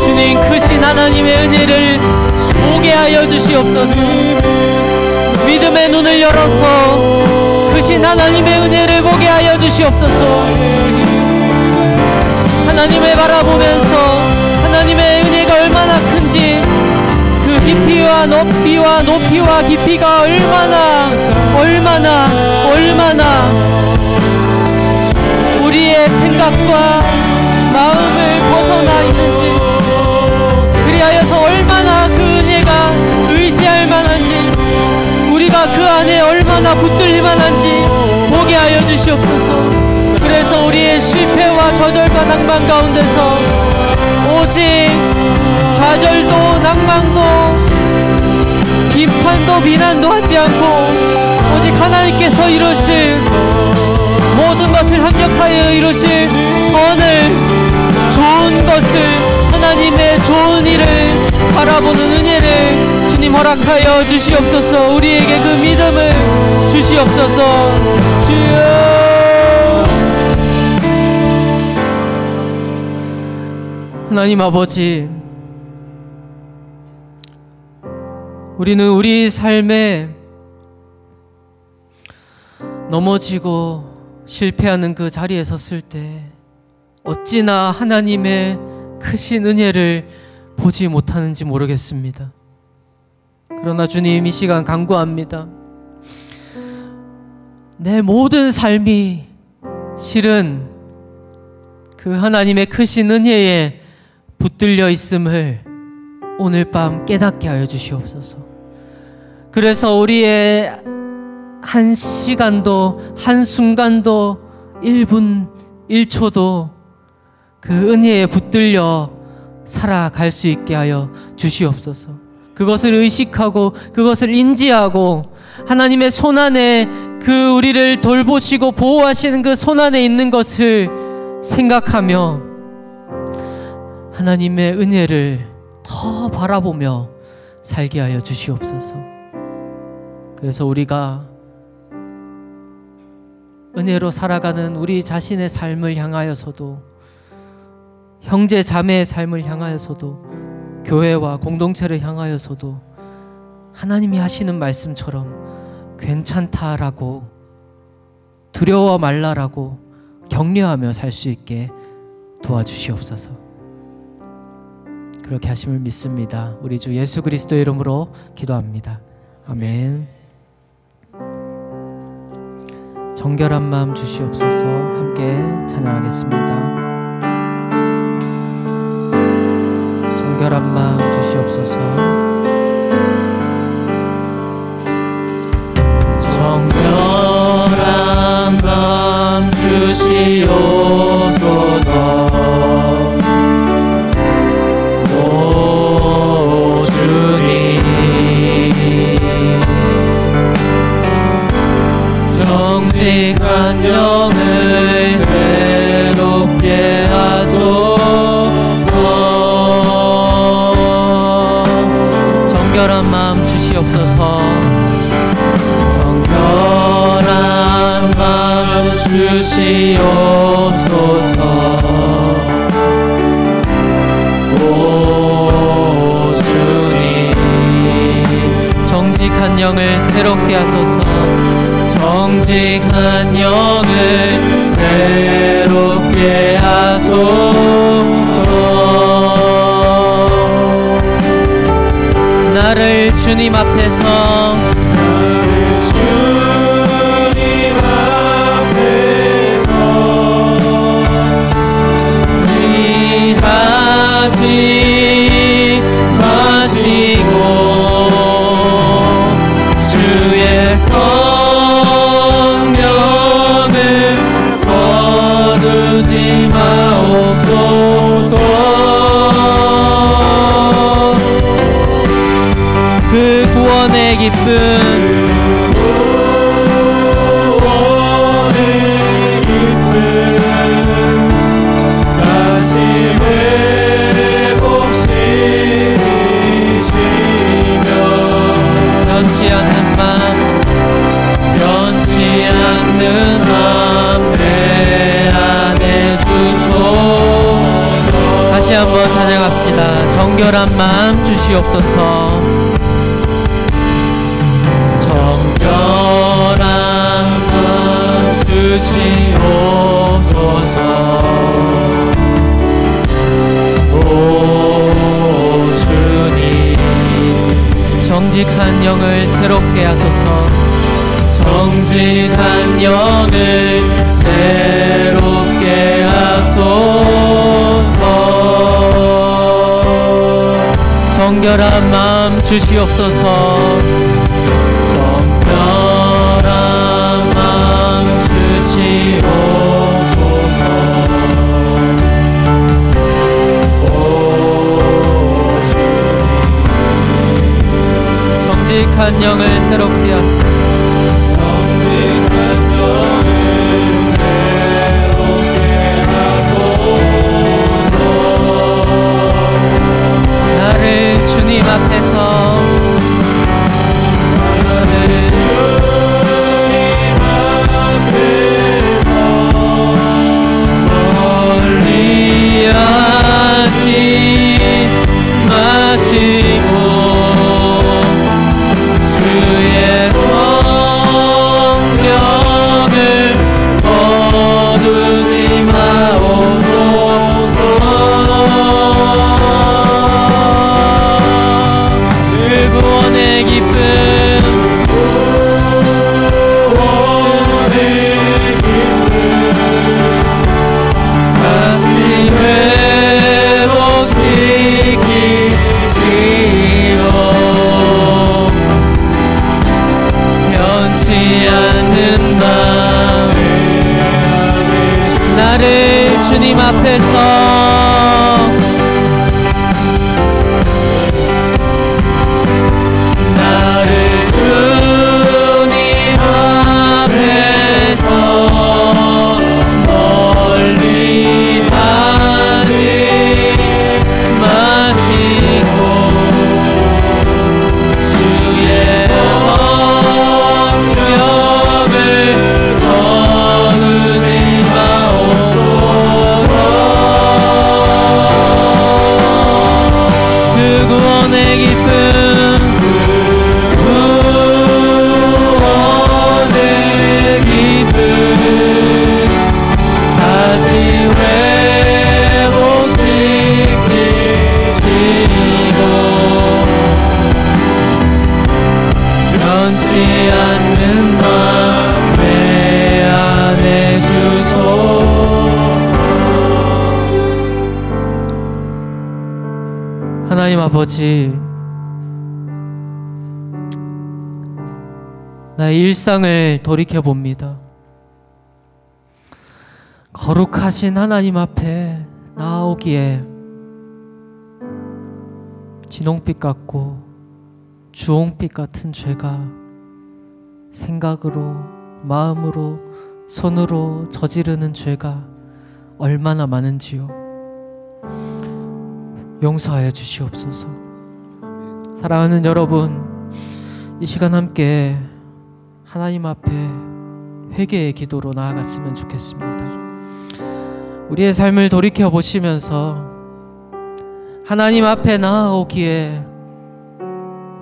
주님 크신 하나님의 은혜를 보게 하여 주시옵소서. 믿음의 눈을 열어서 크신 하나님의 은혜를 보게 하여 주시옵소서. 하나님을 바라보면서 하나님의 은혜가 얼마나 큰지, 그 깊이와 높이와 깊이가 얼마나 우리의 생각과 마음을 벗어나 있는지, 그리하여서 얼마나 그 은혜가 의지할 만한지, 우리가 그 안에 얼마나 붙들릴 만한지 보게 하여 주시옵소서. 그래서 우리의 실패와 좌절과 낭만 가운데서 오직 좌절도 낭망도 비판도 비난도 하지 않고 오직 하나님께서 이루실 모든 것을 합력하여 이루실 선을, 좋은 것을, 하나님의 좋은 일을 바라보는 은혜를 주님 허락하여 주시옵소서. 우리에게 그 믿음을 주시옵소서. 주여. 하나님 아버지, 우리는 우리 삶에 넘어지고 실패하는 그 자리에 섰을 때 어찌나 하나님의 크신 은혜를 보지 못하는지 모르겠습니다. 그러나 주님, 이 시간 간구합니다. 내 모든 삶이 실은 그 하나님의 크신 은혜에 붙들려 있음을 오늘 밤 깨닫게 하여 주시옵소서. 그래서 우리의 한 시간도 한순간도 1분 1초도 그 은혜에 붙들려 살아갈 수 있게 하여 주시옵소서. 그것을 의식하고 그것을 인지하고 하나님의 손안에 그 우리를 돌보시고 보호하시는 그 손안에 있는 것을 생각하며 하나님의 은혜를 더 바라보며 살게 하여 주시옵소서. 그래서 우리가 은혜로 살아가는 우리 자신의 삶을 향하여서도, 형제 자매의 삶을 향하여서도, 교회와 공동체를 향하여서도 하나님이 하시는 말씀처럼 괜찮다라고, 두려워 말라라고 격려하며 살 수 있게 도와주시옵소서. 그렇게 하심을 믿습니다. 우리 주 예수 그리스도의 이름으로 기도합니다. 아멘. 정결한 마음 주시옵소서. 함께 찬양하겠습니다. 정결한 마음 주시옵소서. 정결한 마음 주시옵소서. 오 주님, 정직한 영을 새롭게 하소서. 정결한 마음 주시옵소서. 정결한 마음 주시옵소서. 오 주님, 정직한 영을 새롭게 하소서. 정직한 영을 새롭게 하소서. 나를 주님 앞에서, 나를 주님 앞에서 의하지 마시고 주의 성령을 거두지 마옵소서. 그 구원의 기쁨, 다시 회복시키시며 변치 않는 맘, 변치 않는 맘 내 안에 주소서. 다시 한번 찬양합시다. 정결한 마음 주시옵소서. 정결한 마음 주시옵소서. 오 주님, 정직한 영을 새롭게 하소서. 정직한 영을 새롭게 하소서. 정결한 마음 주시옵소서. 정결한 마음 주시옵소서. 오 주님, 정직한 영을 새롭게 하소서. 정직한 영을 새롭게 하소서. 앞에서 나를 주님 앞에서 멀리 하지 마시고 주의 성령을 거두지 마옵소서. 그 구원의 기쁨 다시 회복시키시고 변치 않는 마음 내 안에 주소서. 하나님 아버지, 나의 일상을 돌이켜봅니다. 거룩하신 하나님 앞에 나아오기에 진홍빛 같고 주홍빛 같은 죄가 생각으로, 마음으로, 손으로 저지르는 죄가 얼마나 많은지요. 용서하여 주시옵소서. 사랑하는 여러분, 이 시간 함께 하나님 앞에 회개의 기도로 나아갔으면 좋겠습니다. 우리의 삶을 돌이켜 보시면서 하나님 앞에 나아오기에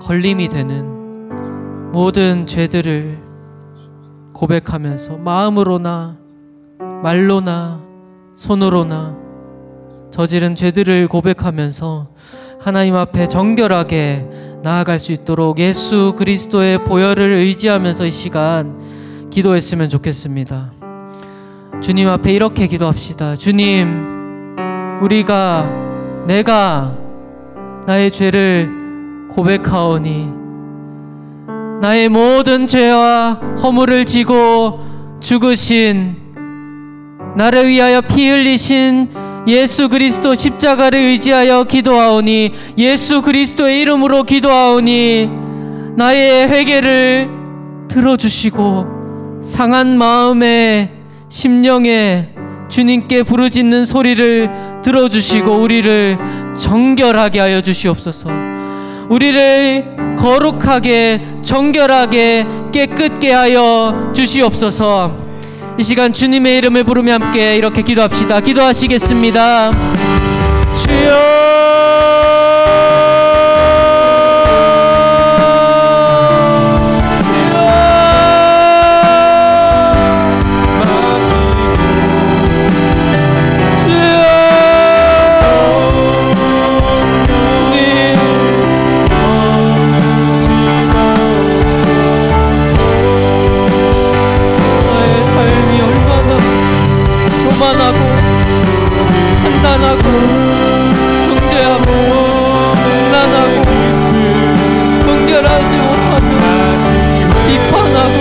걸림이 되는 모든 죄들을 고백하면서 마음으로나 말로나 손으로나 저지른 죄들을 고백하면서 하나님 앞에 정결하게 나아갈 수 있도록 예수 그리스도의 보혈을 의지하면서 이 시간 기도했으면 좋겠습니다. 주님 앞에 이렇게 기도합시다. 주님, 내가 나의 죄를 고백하오니 나의 모든 죄와 허물을 지고 죽으신, 나를 위하여 피 흘리신 예수 그리스도 십자가를 의지하여 기도하오니, 예수 그리스도의 이름으로 기도하오니 나의 회개를 들어주시고 상한 마음에 심령에 주님께 부르짖는 소리를 들어주시고 우리를 정결하게 하여 주시옵소서. 우리를 거룩하게, 정결하게, 깨끗게 하여 주시옵소서. 이 시간 주님의 이름을 부르며 함께 이렇게 기도합시다. 기도하시겠습니다. 주여, 판단하고 정죄하고 판단하고 정결하지 못하고 비판하고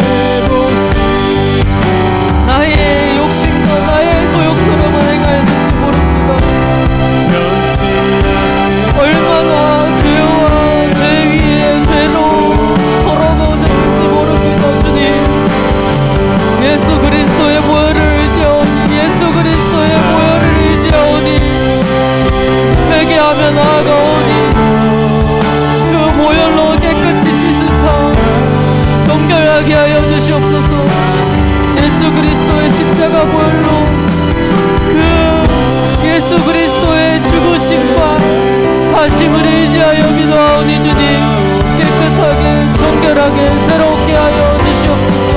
나의 욕심과 나의 소욕대로만 행하였는지 모릅니다. 얼마나 죄와 죄 위에 죄로 더러워졌는지 모릅니다. 주님, 예수 그리스도의 보혈을 의지하오니, 예수 그리스도의 보혈을 의지하오니, 회개하며 나아가오니 그 보혈로 깨끗이 씻으사 정결하게 하여 주시옵소서. 예수 그리스도의 십자가 보혈로 그 예수 그리스도의 죽으심과 사심을 의지하여 기도하오니 주님, 깨끗하게 정결하게 새롭게 하여 주시옵소서.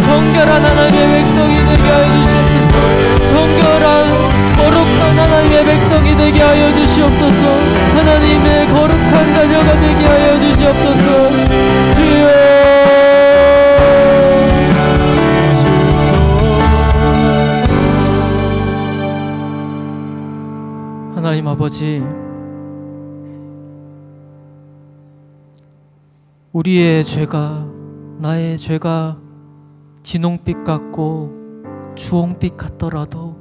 정결한 하나님의 백성이 되게 하여 주시옵소서. 정결한 거룩한 하나님의 백성이 되게 하여 주시옵소서. 하나님의 거룩한 자녀가 되게 하여 주시옵소서. 주여, 하나님 아버지, 우리의 죄가, 나의 죄가 진홍빛 같고 주홍빛 같더라도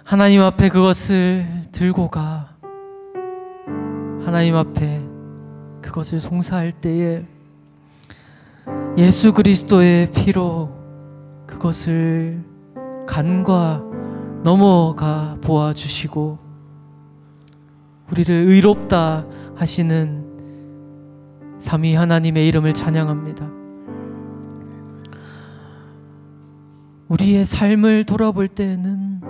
하나님 앞에 그것을 들고 가 하나님 앞에 그것을 송사할 때에 예수 그리스도의 피로 그것을 간과 넘어가 보아주시고 우리를 의롭다 하시는 삼위 하나님의 이름을 찬양합니다. 우리의 삶을 돌아볼 때에는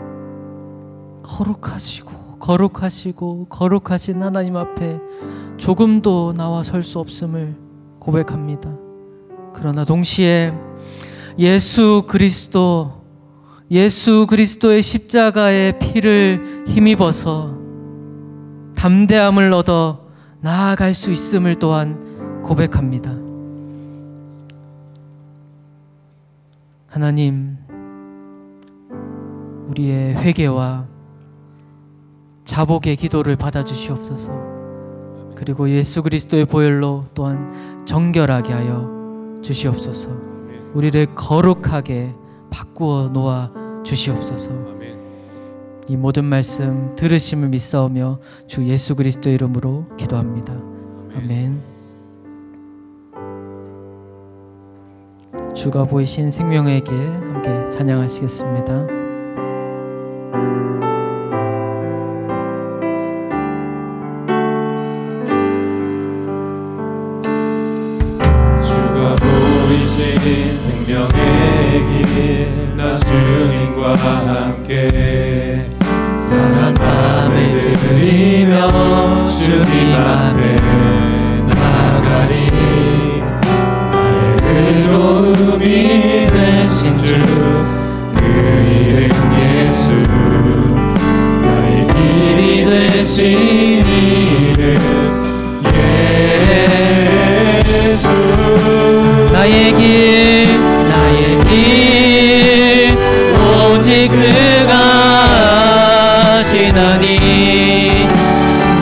거룩하신 하나님 앞에 조금도 나와 설 수 없음을 고백합니다. 그러나 동시에 예수 그리스도의 십자가의 피를 힘입어서 담대함을 얻어 나아갈 수 있음을 또한 고백합니다. 하나님, 우리의 회개와 자복의 기도를 받아주시옵소서. 그리고 예수 그리스도의 보혈로 또한 정결하게 하여 주시옵소서. 우리를 거룩하게 바꾸어 놓아 주시옵소서. 이 모든 말씀 들으심을 믿사오며 주 예수 그리스도의 이름으로 기도합니다. 아멘. 주가 보이신 생명에게 함께 찬양하시겠습니다. 주가 보이신 생명의 길 나 주님과 함께 상한 밤을 들이며 주님 앞에 나가리. 나의 의로움이 되신 주 그 이름 예수, 나의 길이 되신 이름 예수. 나의 길 오직 그가 하시나니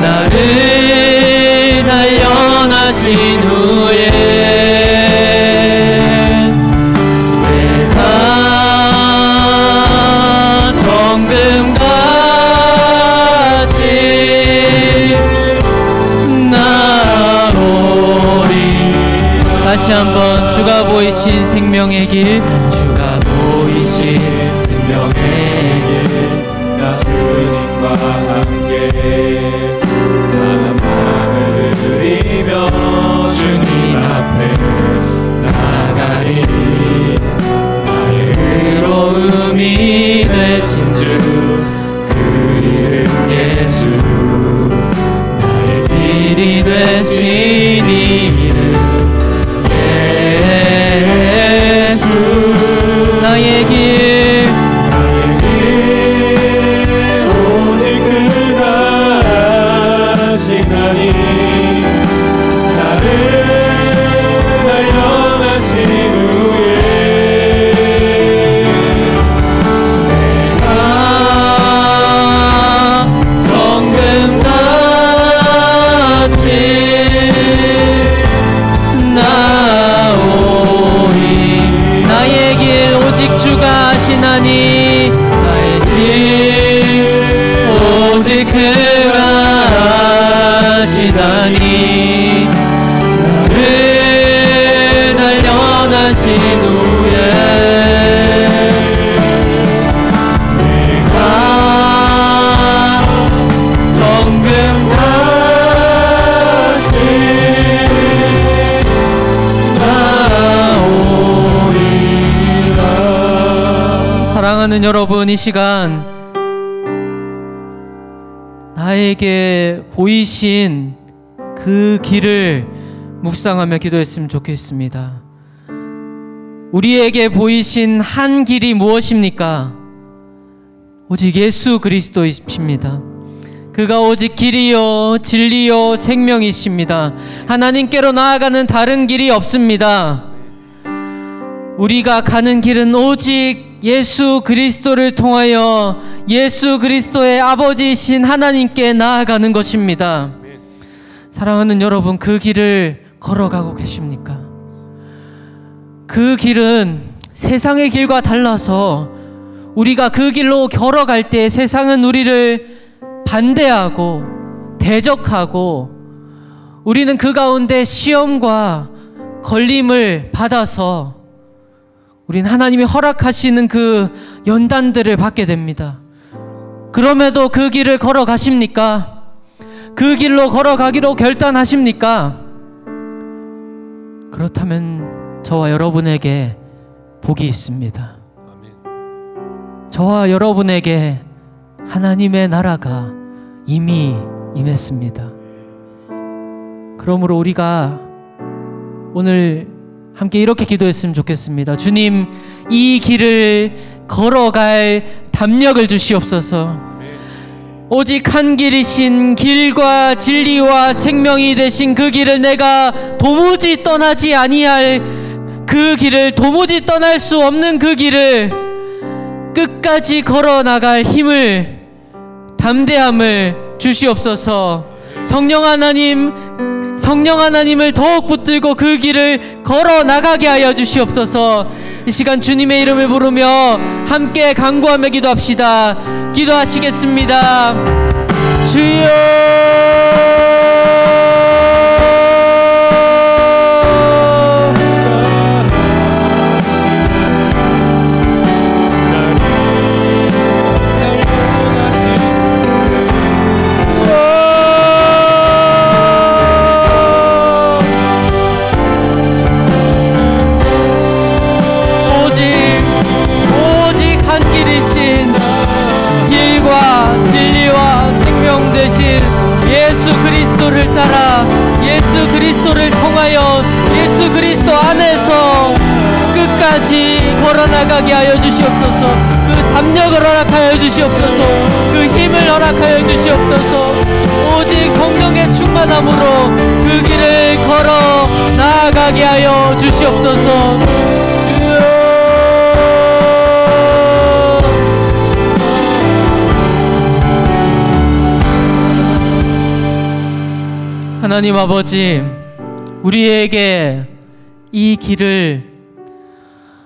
나를 단련하신 후에 내가 정금같이 나오리. 다시 한번 주가 보이신 생명의 길, 주가 보이신 생명의 길 나 주님과 함께 상한 밤을 들이며 주님 앞에 나가리. 나의 의로움이 되신 주 그 이름 예수, 나의 길이 되신 이름 예수. 나의 길 하시나니 나의 길 오직 그가 하시나니 나를 단련하신 후에 내가 정금같이 나오리라. 사랑하는 여러분, 이 시간 나에게 보이신 그 길을 묵상하며 기도했으면 좋겠습니다. 우리에게 보이신 한 길이 무엇입니까? 오직 예수 그리스도이십니다. 그가 오직 길이요 진리요 생명이십니다. 하나님께로 나아가는 다른 길이 없습니다. 우리가 가는 길은 오직 예수 그리스도를 통하여 예수 그리스도의 아버지이신 하나님께 나아가는 것입니다. 사랑하는 여러분, 그 길을 걸어가고 계십니까? 그 길은 세상의 길과 달라서 우리가 그 길로 걸어갈 때 세상은 우리를 반대하고 대적하고 우리는 그 가운데 시험과 걸림을 받아서 우리는 하나님이 허락하시는 그 연단들을 받게 됩니다. 그럼에도 그 길을 걸어가십니까? 그 길로 걸어가기로 결단하십니까? 그렇다면 저와 여러분에게 복이 있습니다. 저와 여러분에게 하나님의 나라가 이미 임했습니다. 그러므로 우리가 오늘 함께 이렇게 기도했으면 좋겠습니다. 주님, 이 길을 걸어갈 담력을 주시옵소서. 오직 한 길이신 길과 진리와 생명이 되신 그 길을 내가 도무지 떠나지 아니할 그 길을, 도무지 떠날 수 없는 그 길을 끝까지 걸어나갈 힘을, 담대함을 주시옵소서. 성령 하나님을 더욱 붙들고 그 길을 걸어나가게 하여 주시옵소서. 이 시간 주님의 이름을 부르며 함께 간구하며 기도합시다. 기도하시겠습니다. 주여, 예수 그리스도를 따라, 예수 그리스도를 통하여, 예수 그리스도 안에서 끝까지 걸어나가게 하여 주시옵소서. 그 담력을 허락하여 주시옵소서. 그 힘을 허락하여 주시옵소서. 오직 성령의 충만함으로 그 길을 걸어 나아가게 하여 주시옵소서. 하나님 아버지, 우리에게 이 길을,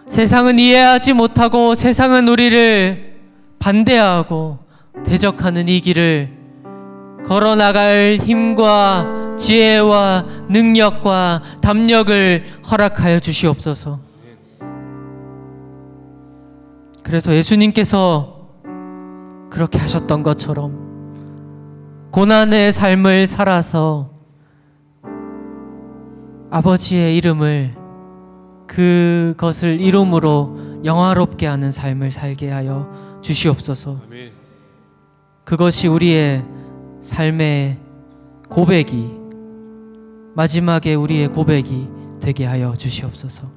세상은 이해하지 못하고 세상은 우리를 반대하고 대적하는 이 길을 걸어나갈 힘과 지혜와 능력과 담력을 허락하여 주시옵소서. 그래서 예수님께서 그렇게 하셨던 것처럼 고난의 삶을 살아서 아버지의 이름을, 그것을 이름으로 영화롭게 하는 삶을 살게 하여 주시옵소서. 그것이 우리의 삶의 고백이, 마지막에 우리의 고백이 되게 하여 주시옵소서.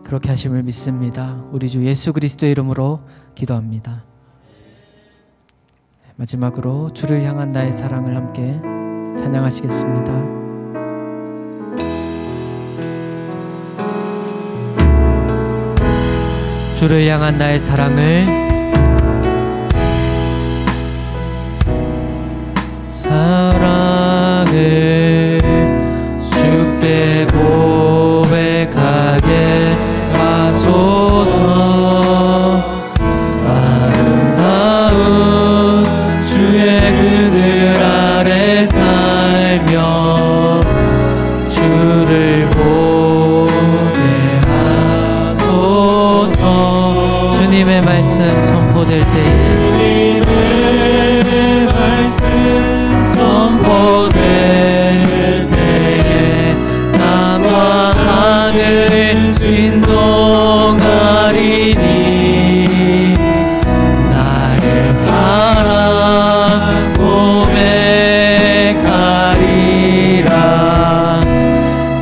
그렇게 하심을 믿습니다. 우리 주 예수 그리스도의 이름으로 기도합니다. 마지막으로 주를 향한 나의 사랑을 함께 찬양하시겠습니다. 주를 향한 나의 사랑을, 주께 고백하게 하소서. 아름다운 주의 그늘 아래 살며 주를 보게 하소서. 주님의 말씀 선포될 때에, 주님의 말씀 선포될 때에 땅과 하늘 진동하리니 나의 사랑 고백하리라.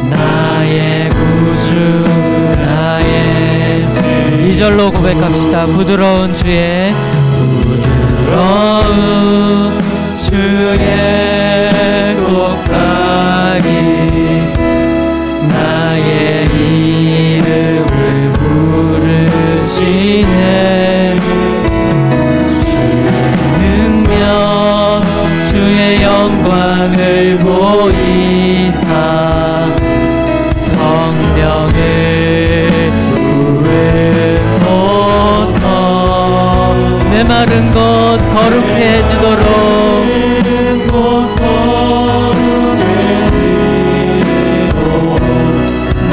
나의 구주, 나의 주. 2절로 고백합시다. 부드러운 주의, 부드러운 주의 속삭이 나의 이름을 부르시네. 주의 능력, 주의 영광을 마른 곳 거룩해지도록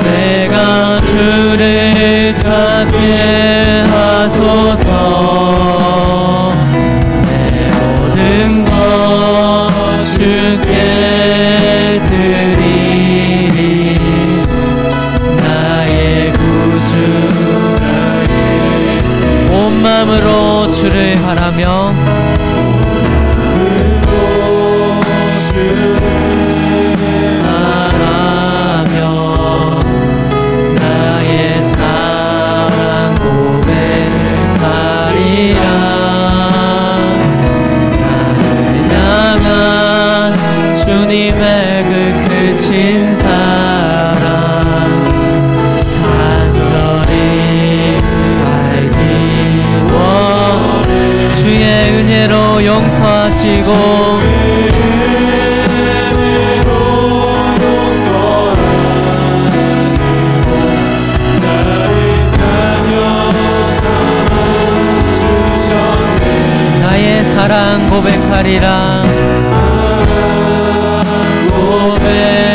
내가 주를 찾게 하소서. 내 모든 것 주께 드리리. 나의 구주가 예수. 온 마음으로 주를 바라며 나의 사랑 고백하리라. 나를 향한 주님의 그 크신 사랑 간절히 알기 원. 주의 은혜로 용서하시고 나의 사랑 고백하리라. 고백하리라.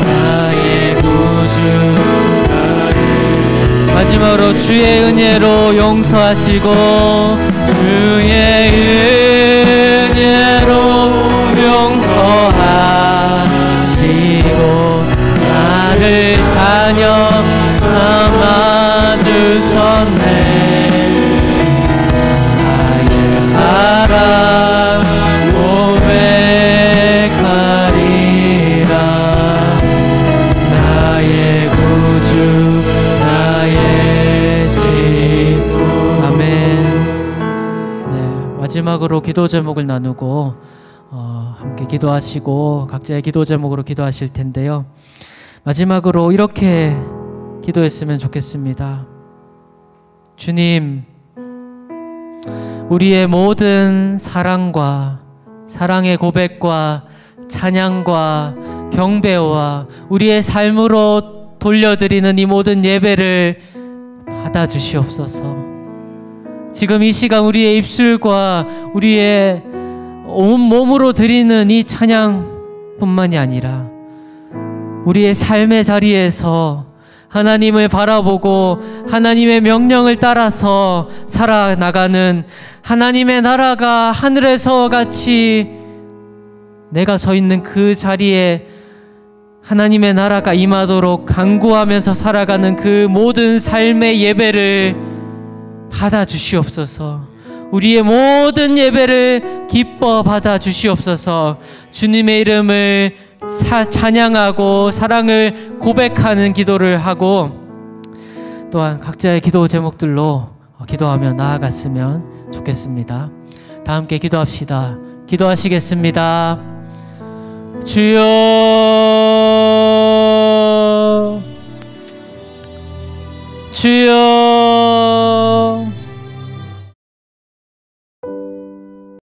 나의 구주. 마지막으로 주의 은혜로 용서하시고 주의 은혜로 용서하시고 나를 자녀 삼아주셨네. 나의 사랑 고백하리라. 나의 구주 나의 신. 아멘. 네, 마지막으로 기도 제목을 나누고 함께 기도하시고 각자의 기도 제목으로 기도하실 텐데요. 마지막으로 이렇게 기도했으면 좋겠습니다. 주님, 우리의 모든 사랑과 사랑의 고백과 찬양과 경배와 우리의 삶으로 돌려드리는 이 모든 예배를 받아주시옵소서. 지금 이 시간 우리의 입술과 우리의 온 몸으로 드리는 이 찬양뿐만이 아니라 우리의 삶의 자리에서 하나님을 바라보고 하나님의 명령을 따라서 살아나가는 하나님의 나라가 하늘에서 같이 내가 서 있는 그 자리에 하나님의 나라가 임하도록 간구하면서 살아가는 그 모든 삶의 예배를 받아 주시옵소서. 우리의 모든 예배를 기뻐 받아 주시옵소서. 주님의 이름을 찬양하고 사랑을 고백하는 기도를 하고 또한 각자의 기도 제목들로 기도하며 나아갔으면 좋겠습니다. 다 함께 기도합시다. 기도하시겠습니다. 주여, 주여,